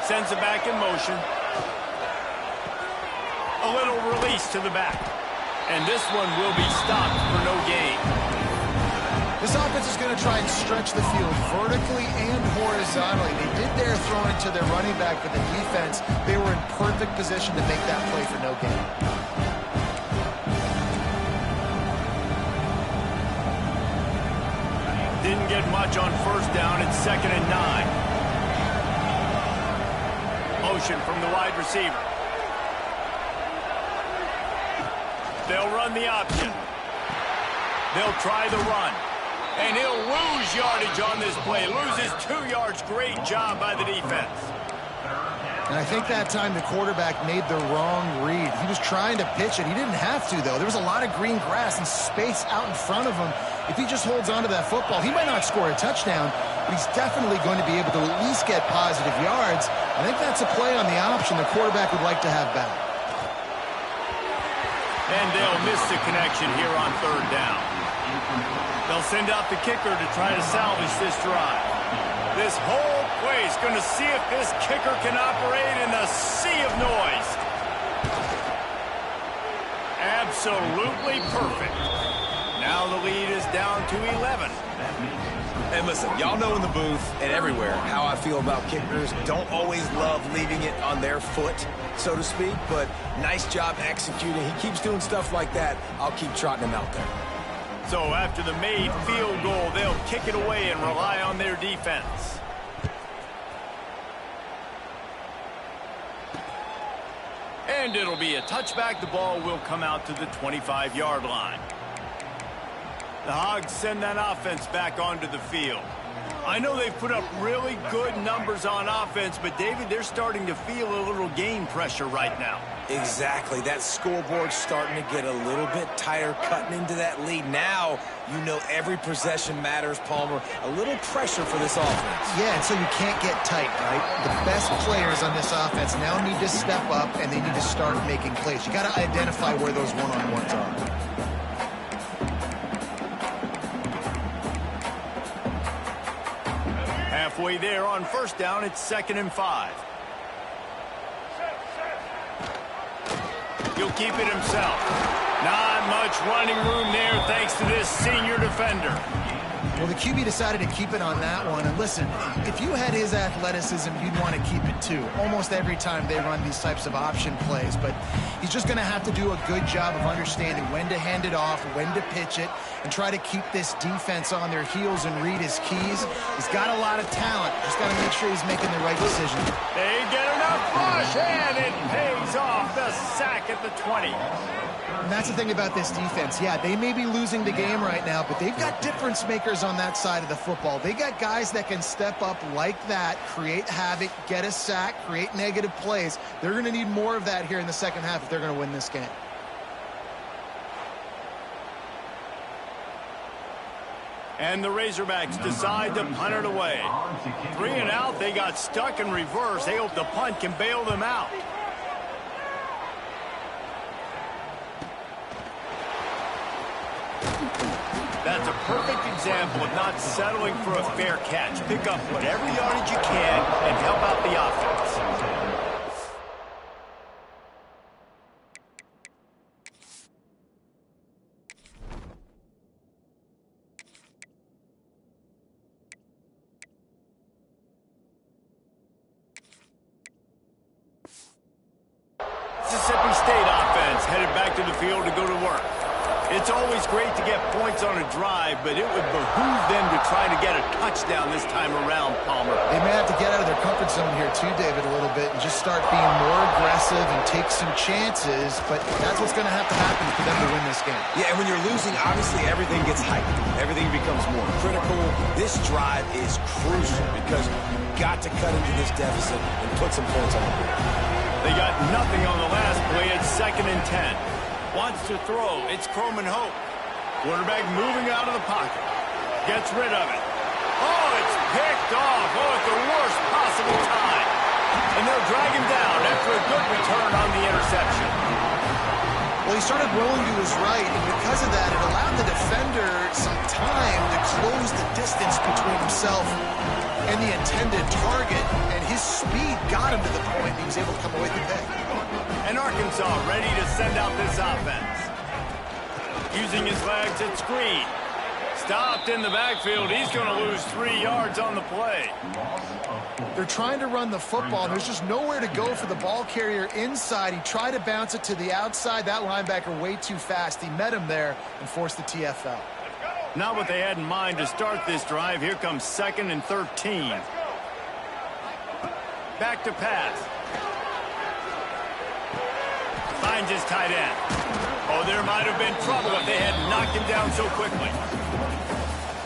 Sends it back in motion. A little release to the back. And this one will be stopped for no gain. This offense is going to try and stretch the field vertically and horizontally. They did their throwing to their running back, but the defense, they were in perfect position to make that play for no gain. Didn't get much on 1st down. It's 2nd and 9. Motion from the wide receiver. They'll run the option. They'll try the run. And he'll lose yardage on this play. Loses 2 yards. Great job by the defense. And I think that time the quarterback made the wrong read. He was trying to pitch it. He didn't have to, though. There was a lot of green grass and space out in front of him. If he just holds on to that football, he might not score a touchdown, but he's definitely going to be able to at least get positive yards. I think that's a play on the option the quarterback would like to have back. And they'll miss the connection here on 3rd down. They'll send out the kicker to try to salvage this drive. This whole play is going to see if this kicker can operate in the sea of noise. Absolutely perfect. Now the lead is down to 11. And listen, y'all know in the booth and everywhere how I feel about kickers. Don't always love leaving it on their foot, so to speak, but nice job executing. He keeps doing stuff like that. I'll keep trotting him out there. So after the made field goal, they'll kick it away and rely on their defense. And it'll be a touchback. The ball will come out to the 25-yard line. The Hogs send that offense back onto the field. I know they've put up really good numbers on offense, but David, they're starting to feel a little game pressure right now. Exactly. That scoreboard's starting to get a little bit tighter, cutting into that lead. Now, you know every possession matters, Palmer. A little pressure for this offense. Yeah, and so you can't get tight, right? The best players on this offense now need to step up, and they need to start making plays. You got to identify where those one-on-ones are. Halfway there on first down, it's 2nd and 5. He'll keep it himself. Not much running room there thanks to this senior defender. Well, the QB decided to keep it on that one. And listen, if you had his athleticism, you'd want to keep it too. Almost every time they run these types of option plays. But he's just going to have to do a good job of understanding when to hand it off, when to pitch it, and try to keep this defense on their heels and read his keys. He's got a lot of talent. Just got to make sure he's making the right decision. They get enough push, and it pays off. The sack at the 20. And that's the thing about this defense. Yeah, they may be losing the game right now, but they've got difference makers on that side of the football. They got guys that can step up like that, create havoc, get a sack, create negative plays. They're going to need more of that here in the second half if they're going to win this game. And the Razorbacks decide to punt it away. 3 and out, they got stuck in reverse. They hope the punt can bail them out. That's a perfect example of not settling for a fair catch. Pick up whatever yardage you can and help out the offense. Mississippi State offense headed back to the field to go to work. It's always great to get points on a drive, but it would behoove them to try to get a touchdown this time around, Palmer. They may have to get out of their comfort zone here too, David, a little bit and just start being more aggressive and take some chances, but that's what's going to have to happen for them to win this game. Yeah, and when you're losing, obviously everything gets heightened. Everything becomes more critical. This drive is crucial because you've got to cut into this deficit and put some points on the board. They got nothing on the last play. It's 2nd and 10. Wants to throw. It's Croman Hope. Quarterback moving out of the pocket. Gets rid of it. Oh, it's picked off. Oh, at the worst possible time. And they'll drag him down after a good return on the interception. Well, he started rolling to his right, and because of that, it allowed the defender some time to close the distance between himself and the intended target, and his speed got him to the point he was able to come away with the pick. And Arkansas ready to send out this offense. Using his legs at screen. Stopped in the backfield. He's going to lose 3 yards on the play. They're trying to run the football. There's just nowhere to go for the ball carrier inside. He tried to bounce it to the outside. That linebacker way too fast. He met him there and forced the TFL. Not what they had in mind to start this drive. Here comes 2nd and 13. Back to pass. Finds his tight end. Oh, there might have been trouble if they had knocked him down so quickly.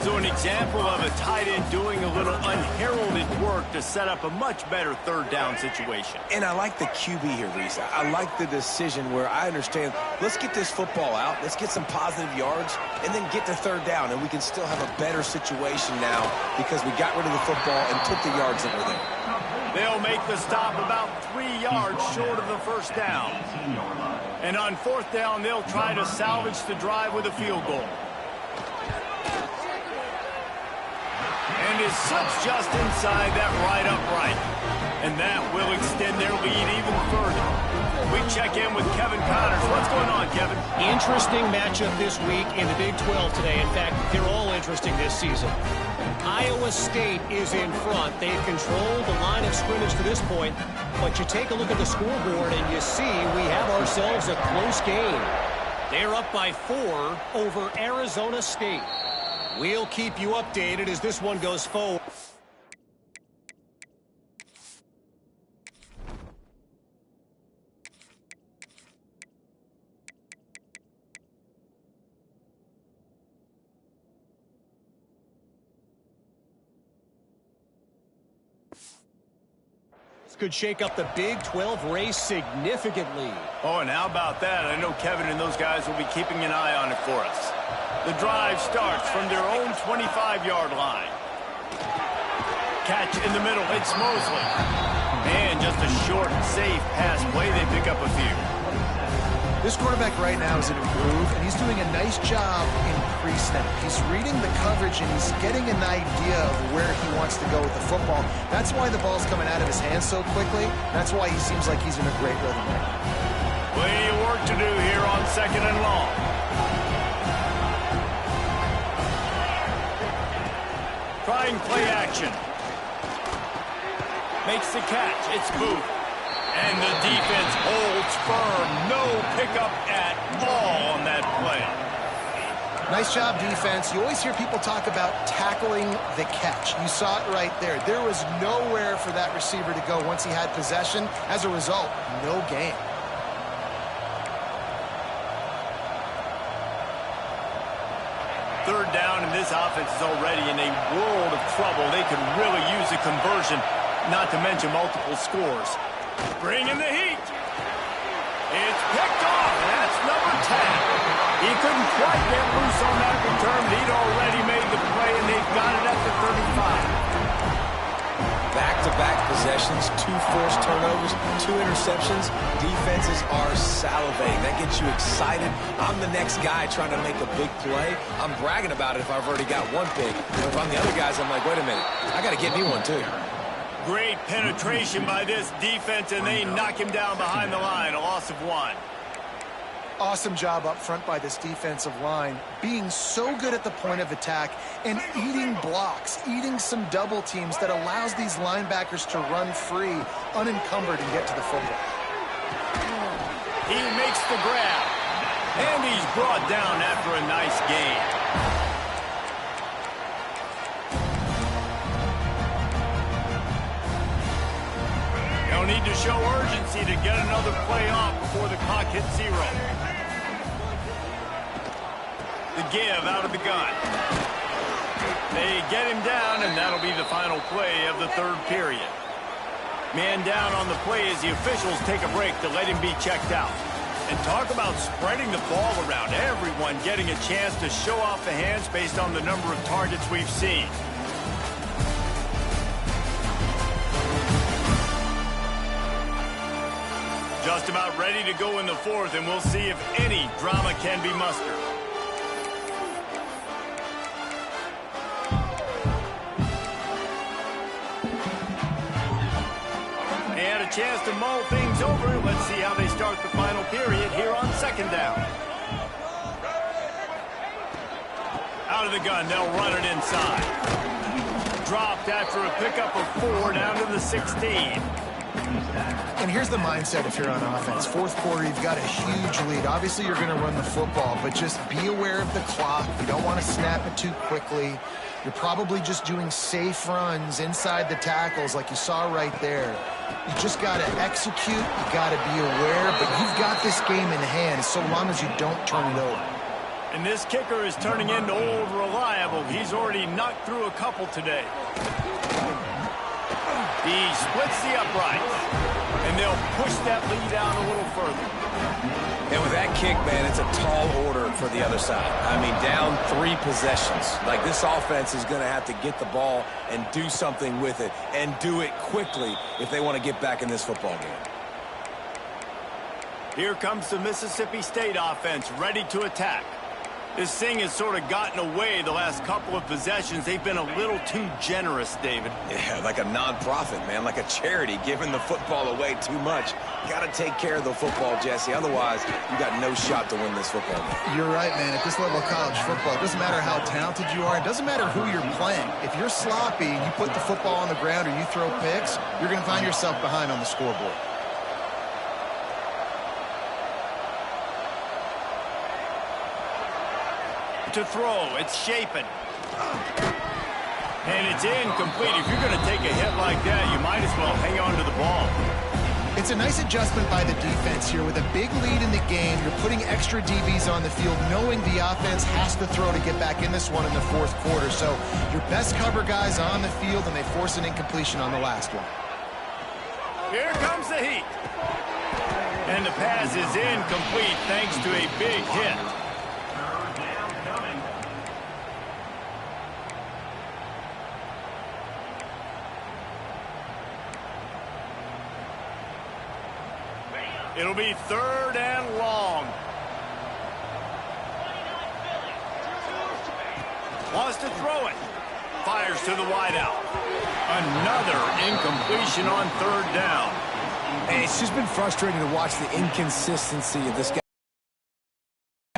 So an example of a tight end doing a little unheralded work to set up a much better 3rd down situation. And I like the QB here, Reese. I like the decision where I understand, let's get this football out, let's get some positive yards, and then get to 3rd down, and we can still have a better situation now because we got rid of the football and took the yards that were there. They'll make the stop about 3 yards short of the 1st down. And on 4th down, they'll try to salvage the drive with a field goal. And it slips just inside that right upright. And that will extend their lead even further. we check in with Kevin Connors. What's going on, Kevin? Interesting matchup this week in the Big 12 today. In fact, they're all interesting this season. Iowa State is in front. They've controlled the line of scrimmage to this point, but you take a look at the scoreboard and you see we have ourselves a close game. They're up by 4 over Arizona State. We'll keep you updated as this one goes forward. Could shake up the Big 12 race significantly. Oh, and how about that? I know Kevin and those guys will be keeping an eye on it for us. The drive starts from their own 25-yard line. Catch in the middle. It's Mosley. And just a short, safe pass play. They pick up a few. This quarterback right now is in a groove, and he's doing a nice job in pre-snap. He's reading the coverage, and he's getting an idea of where he wants to go with the football. That's why the ball's coming out of his hands so quickly. That's why he seems like he's in a great rhythm right now. Plenty of work to do here on 2nd and long. Trying play action. Makes the catch. It's Booth. And the defense holds firm. No pickup at all on that play. Nice job, defense. You always hear people talk about tackling the catch. You saw it right there. There was nowhere for that receiver to go once he had possession. As a result, no gain. Third down, and this offense is already in a world of trouble. They could really use a conversion, not to mention multiple scores. Bringing the heat. It's picked off. That's number 10. He couldn't quite get loose on that return. He'd already made the play, and they've got it at the 35. Back-to-back possessions, 2 forced turnovers, 2 interceptions. Defenses are salivating. That gets you excited. I'm the next guy trying to make a big play. I'm bragging about it if I've already got one big. If I'm the other guys, I'm like, wait a minute. I got to get me one, too. Great penetration by this defense, and they knock him down behind the line. A loss of 1. Awesome job up front by this defensive line, being so good at the point of attack and eating blocks, eating some double teams that allows these linebackers to run free, unencumbered, and get to the football. He makes the grab, and he's brought down after a nice gain. No need to show urgency to get another play off before the clock hits 0. The give out of the gun. They get him down, and that'll be the final play of the 3rd period. Man down on the play as the officials take a break to let him be checked out. And talk about spreading the ball around. Everyone getting a chance to show off the hands based on the number of targets we've seen. Just about ready to go in the 4th, and we'll see if any drama can be mustered. They had a chance to mull things over. Let's see how they start the final period here on 2nd down. Out of the gun, they'll run it inside. Dropped after a pickup of 4 down to the 16. And here's the mindset if you're on offense. 4th quarter, you've got a huge lead. Obviously, you're going to run the football, but just be aware of the clock. You don't want to snap it too quickly. You're probably just doing safe runs inside the tackles like you saw right there. You just got to execute. You got to be aware, but you've got this game in hand so long as you don't turn it over. And this kicker is turning into old reliable. He's already knocked through a couple today. He splits the uprights, and they'll push that lead out a little further. And with that kick, man, it's a tall order for the other side. I mean, down 3 possessions. Like, this offense is going to have to get the ball and do something with it, and do it quickly if they want to get back in this football game. Here comes the Mississippi State offense ready to attack. This thing has sort of gotten away the last couple of possessions. They've been a little too generous, David. Yeah, like a non-profit, man, like a charity, giving the football away too much. You got to take care of the football, Jesse. Otherwise, you got no shot to win this football game. You're right, man. At this level of college football, it doesn't matter how talented you are. It doesn't matter who you're playing. If you're sloppy and you put the football on the ground or you throw picks, you're going to find yourself behind on the scoreboard. To throw, it's Shapen. And it's incomplete. If you're going to take a hit like that, you might as well hang on to the ball. It's a nice adjustment by the defense here. With a big lead in the game, you're putting extra DBs on the field, knowing the offense has to throw to get back in this one in the fourth quarter. So your best cover guys on the field, and they force an incompletion on the last one. Here comes the heat. And the pass is incomplete thanks to a big hit. It'll be 3rd and long. Wants to throw it. Fires to the wideout. Another incompletion on 3rd down. And it's just been frustrating to watch the inconsistency of this guy.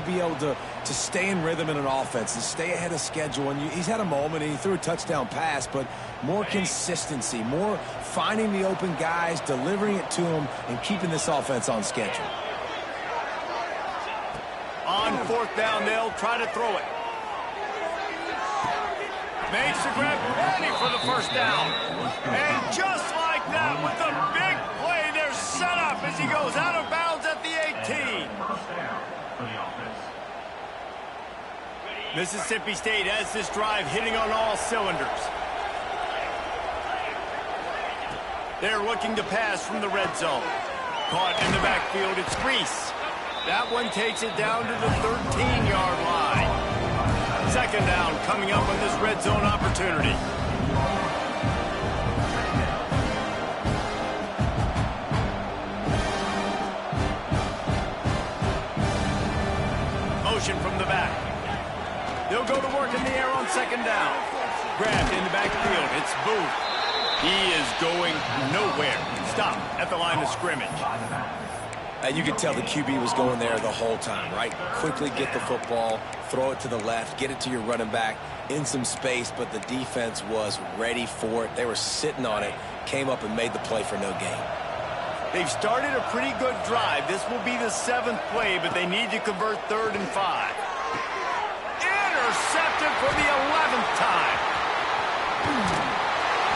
Be able to stay in rhythm in an offense and stay ahead of schedule. And he's had a moment and he threw a touchdown pass, but more consistency, more finding the open guys, delivering it to them, and keeping this offense on schedule. On 4th down, they'll try to throw it. Makes the grab, ready for the 1st down. And just like that, with a big play, they're set up as he goes out of bounds at the 18. Mississippi State has this drive hitting on all cylinders. They're looking to pass from the red zone. Caught in the backfield, it's Reese. That one takes it down to the 13-yard line. 2nd down coming up on this red zone opportunity. Motion from the back. They'll go to work in the air on 2nd down. Grabbed in the backfield. It's Booth. He is going nowhere. Stop at the line of scrimmage. And you could tell the QB was going there the whole time, right? Quickly get the football, throw it to the left, get it to your running back in some space, but the defense was ready for it. They were sitting on it, came up and made the play for no gain. They've started a pretty good drive. This will be the 7th play, but they need to convert 3rd and 5. Intercepted for the 11th time.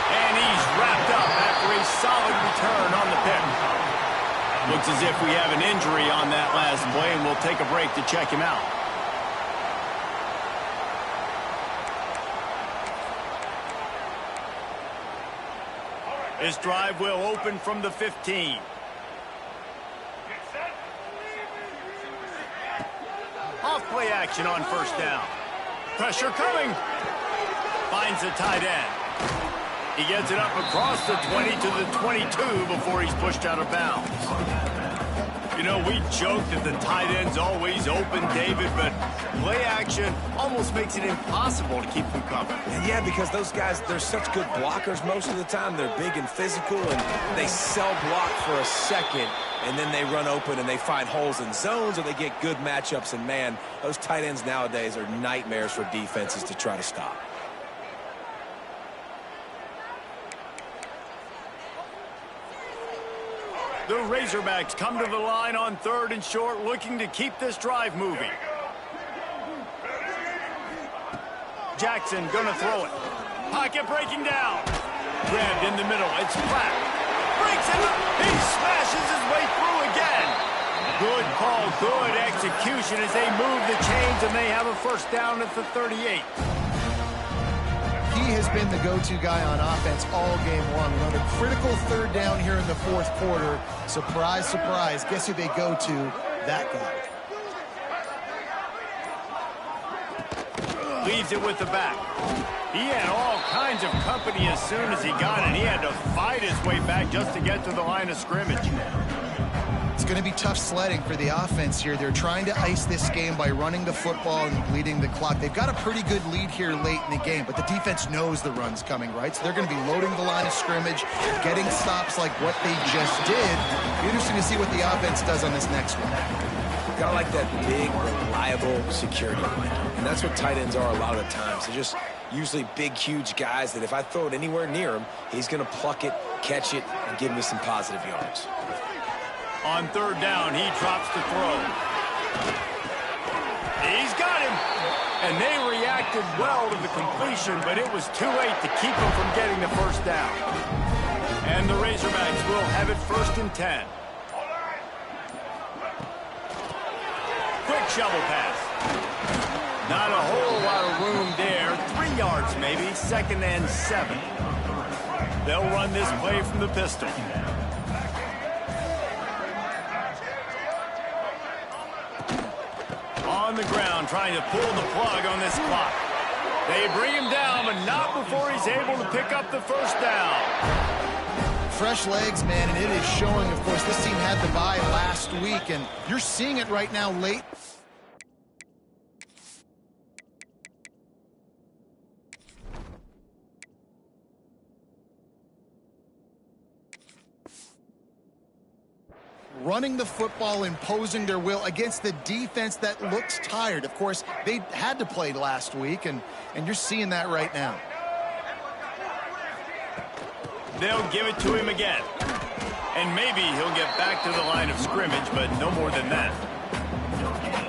And he's wrapped up after a solid return on the pick. Looks as if we have an injury on that last play, and we'll take a break to check him out. This drive will open from the 15. Off play action on 1st down. Pressure coming. Finds the tight end. He gets it up across the 20 to the 22 before he's pushed out of bounds. You know, we joke that the tight end's always open, David, but play action almost makes it impossible to keep them coming. Yeah, because those guys, they're such good blockers most of the time. They're big and physical, and they cell block for a second, and then they run open and they find holes in zones, or they get good matchups. And, man, those tight ends nowadays are nightmares for defenses to try to stop. The Razorbacks come to the line on 3rd and short, looking to keep this drive moving. Jackson gonna throw it. Pocket breaking down. Grabbed in the middle. It's Platt. Breaks it up. He smashes his way through again. Good call, good execution as they move the chains, and they have a 1st down at the 38. He has been the go-to guy on offense all game long. On a critical 3rd down here in the 4th quarter, surprise, surprise, guess who they go to? That guy. Leaves it with the back. He had all kinds of company as soon as he got it. He had to fight his way back just to get to the line of scrimmage. it's going to be tough sledding for the offense here. They're trying to ice this game by running the football and bleeding the clock. They've got a pretty good lead here late in the game, but the defense knows the run's coming, right? So they're going to be loading the line of scrimmage, getting stops like what they just did. Be interesting to see what the offense does on this next one. Got like that big, reliable security line. And that's what tight ends are a lot of the times. They're just usually big, huge guys that if I throw it anywhere near him, he's going to pluck it, catch it, and give me some positive yards. On third down, he drops to throw. He's got him. And they reacted well to the completion, but it was too late to keep him from getting the first down. And the Razorbacks will have it 1st and 10. Quick shovel pass. Not a whole lot of room there. 3 yards maybe. 2nd and 7. They'll run this play from the pistol. On the ground, trying to pull the plug on this clock. They bring him down, but not before he's able to pick up the first down. Fresh legs, man, and it is showing. Of course, this team had the bye last week, and you're seeing it right now late. Running the football, imposing their will against the defense that looks tired. Of course, they had to play last week, and you're seeing that right now. They'll give it to him again. And maybe he'll get back to the line of scrimmage, but no more than that.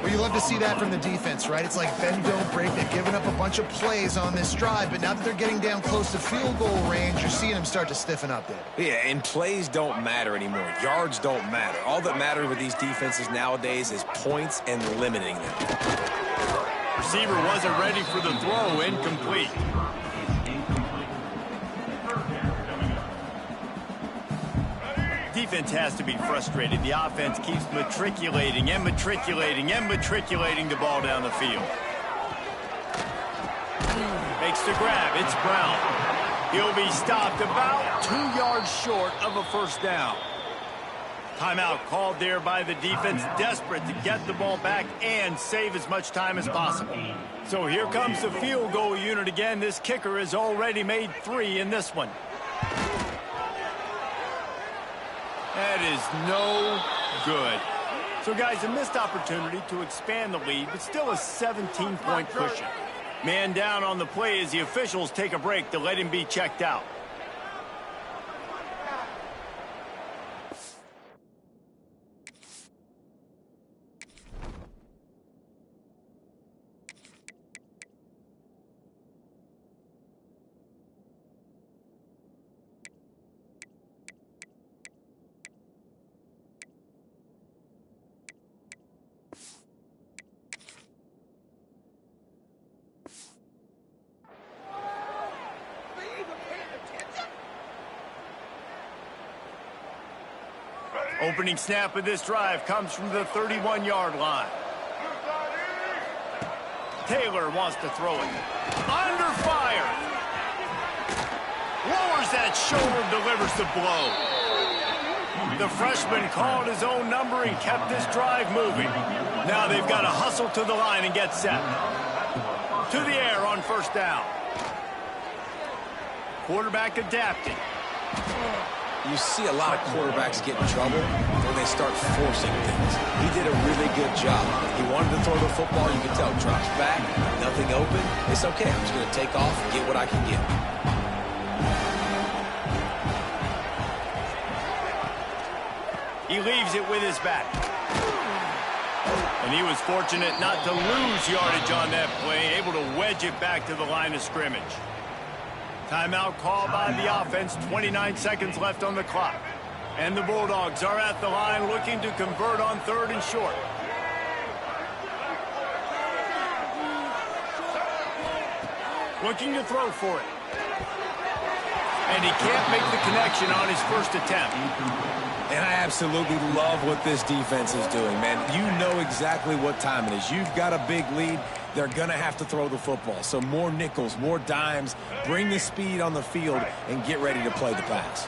Well, you love to see that from the defense, right? It's like bend, don't break. They've given up a bunch of plays on this drive, but now that they're getting down close to field goal range, you're seeing them start to stiffen up there. Yeah, and plays don't matter anymore. Yards don't matter. All that matters with these defenses nowadays is points and limiting them. Receiver wasn't ready for the throw, incomplete. Defense has to be frustrated. The offense keeps matriculating and matriculating and matriculating the ball down the field. Makes the grab. It's Brown. He'll be stopped about 2 yards short of a first down. Timeout called there by the defense, desperate to get the ball back and save as much time as possible. So here comes the field goal unit again. This kicker has already made 3 in this one. That is no good. So, guys, a missed opportunity to expand the lead, but still a 17-point cushion. Man down on the play as the officials take a break to let him be checked out. Opening snap of this drive comes from the 31-yard line. Taylor wants to throw it. Under fire. Lowers that shoulder, delivers the blow. The freshman called his own number and kept this drive moving. Now they've got to hustle to the line and get set. To the air on first down. Quarterback adapting. You see a lot of quarterbacks get in trouble when they start forcing things. He did a really good job. He wanted to throw the football. You can tell. Drops back, nothing open. It's okay. I'm just going to take off and get what I can get. He leaves it with his back. And he was fortunate not to lose yardage on that play, able to wedge it back to the line of scrimmage. Timeout called by the offense, 29 seconds left on the clock. And the Bulldogs are at the line looking to convert on 3rd and short. Looking to throw for it. And he can't make the connection on his first attempt. And I absolutely love what this defense is doing, man. You know exactly what time it is. You've got a big lead. They're going to have to throw the football. So more nickels, more dimes, bring the speed on the field, and get ready to play the pass.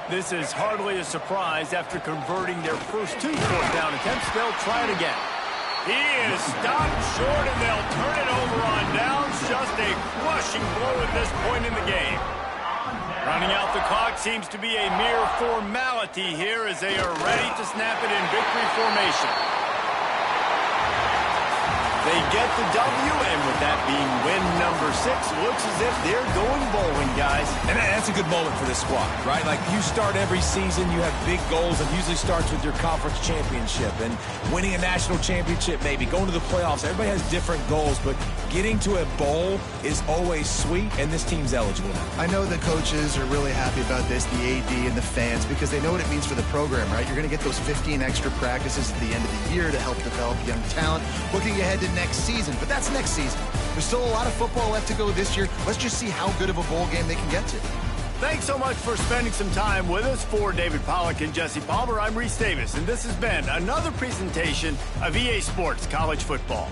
This is hardly a surprise after converting their first 2 fourth-down attempts. They'll try it again. He is stopped short, and they'll turn it over on downs. Just a crushing blow at this point in the game. Running out the clock seems to be a mere formality here as they are ready to snap it in victory formation. They get the W, and with that being win number 6, looks as if they're going bowling, guys. And that's a good moment for this squad, right? Like, you start every season, you have big goals. It usually starts with your conference championship and winning a national championship, maybe going to the playoffs. Everybody has different goals, but getting to a bowl is always sweet, and this team's eligible now. I know the coaches are really happy about this, the AD and the fans, because they know what it means for the program, right? You're going to get those 15 extra practices at the end of the year to help develop young talent. Looking ahead to next season, but that's next season. There's still a lot of football left to go this year. Let's just see how good of a bowl game they can get to. Thanks so much for spending some time with us. For David Pollack and Jesse Palmer, I'm Reese Davis, and this has been another presentation of EA Sports College Football.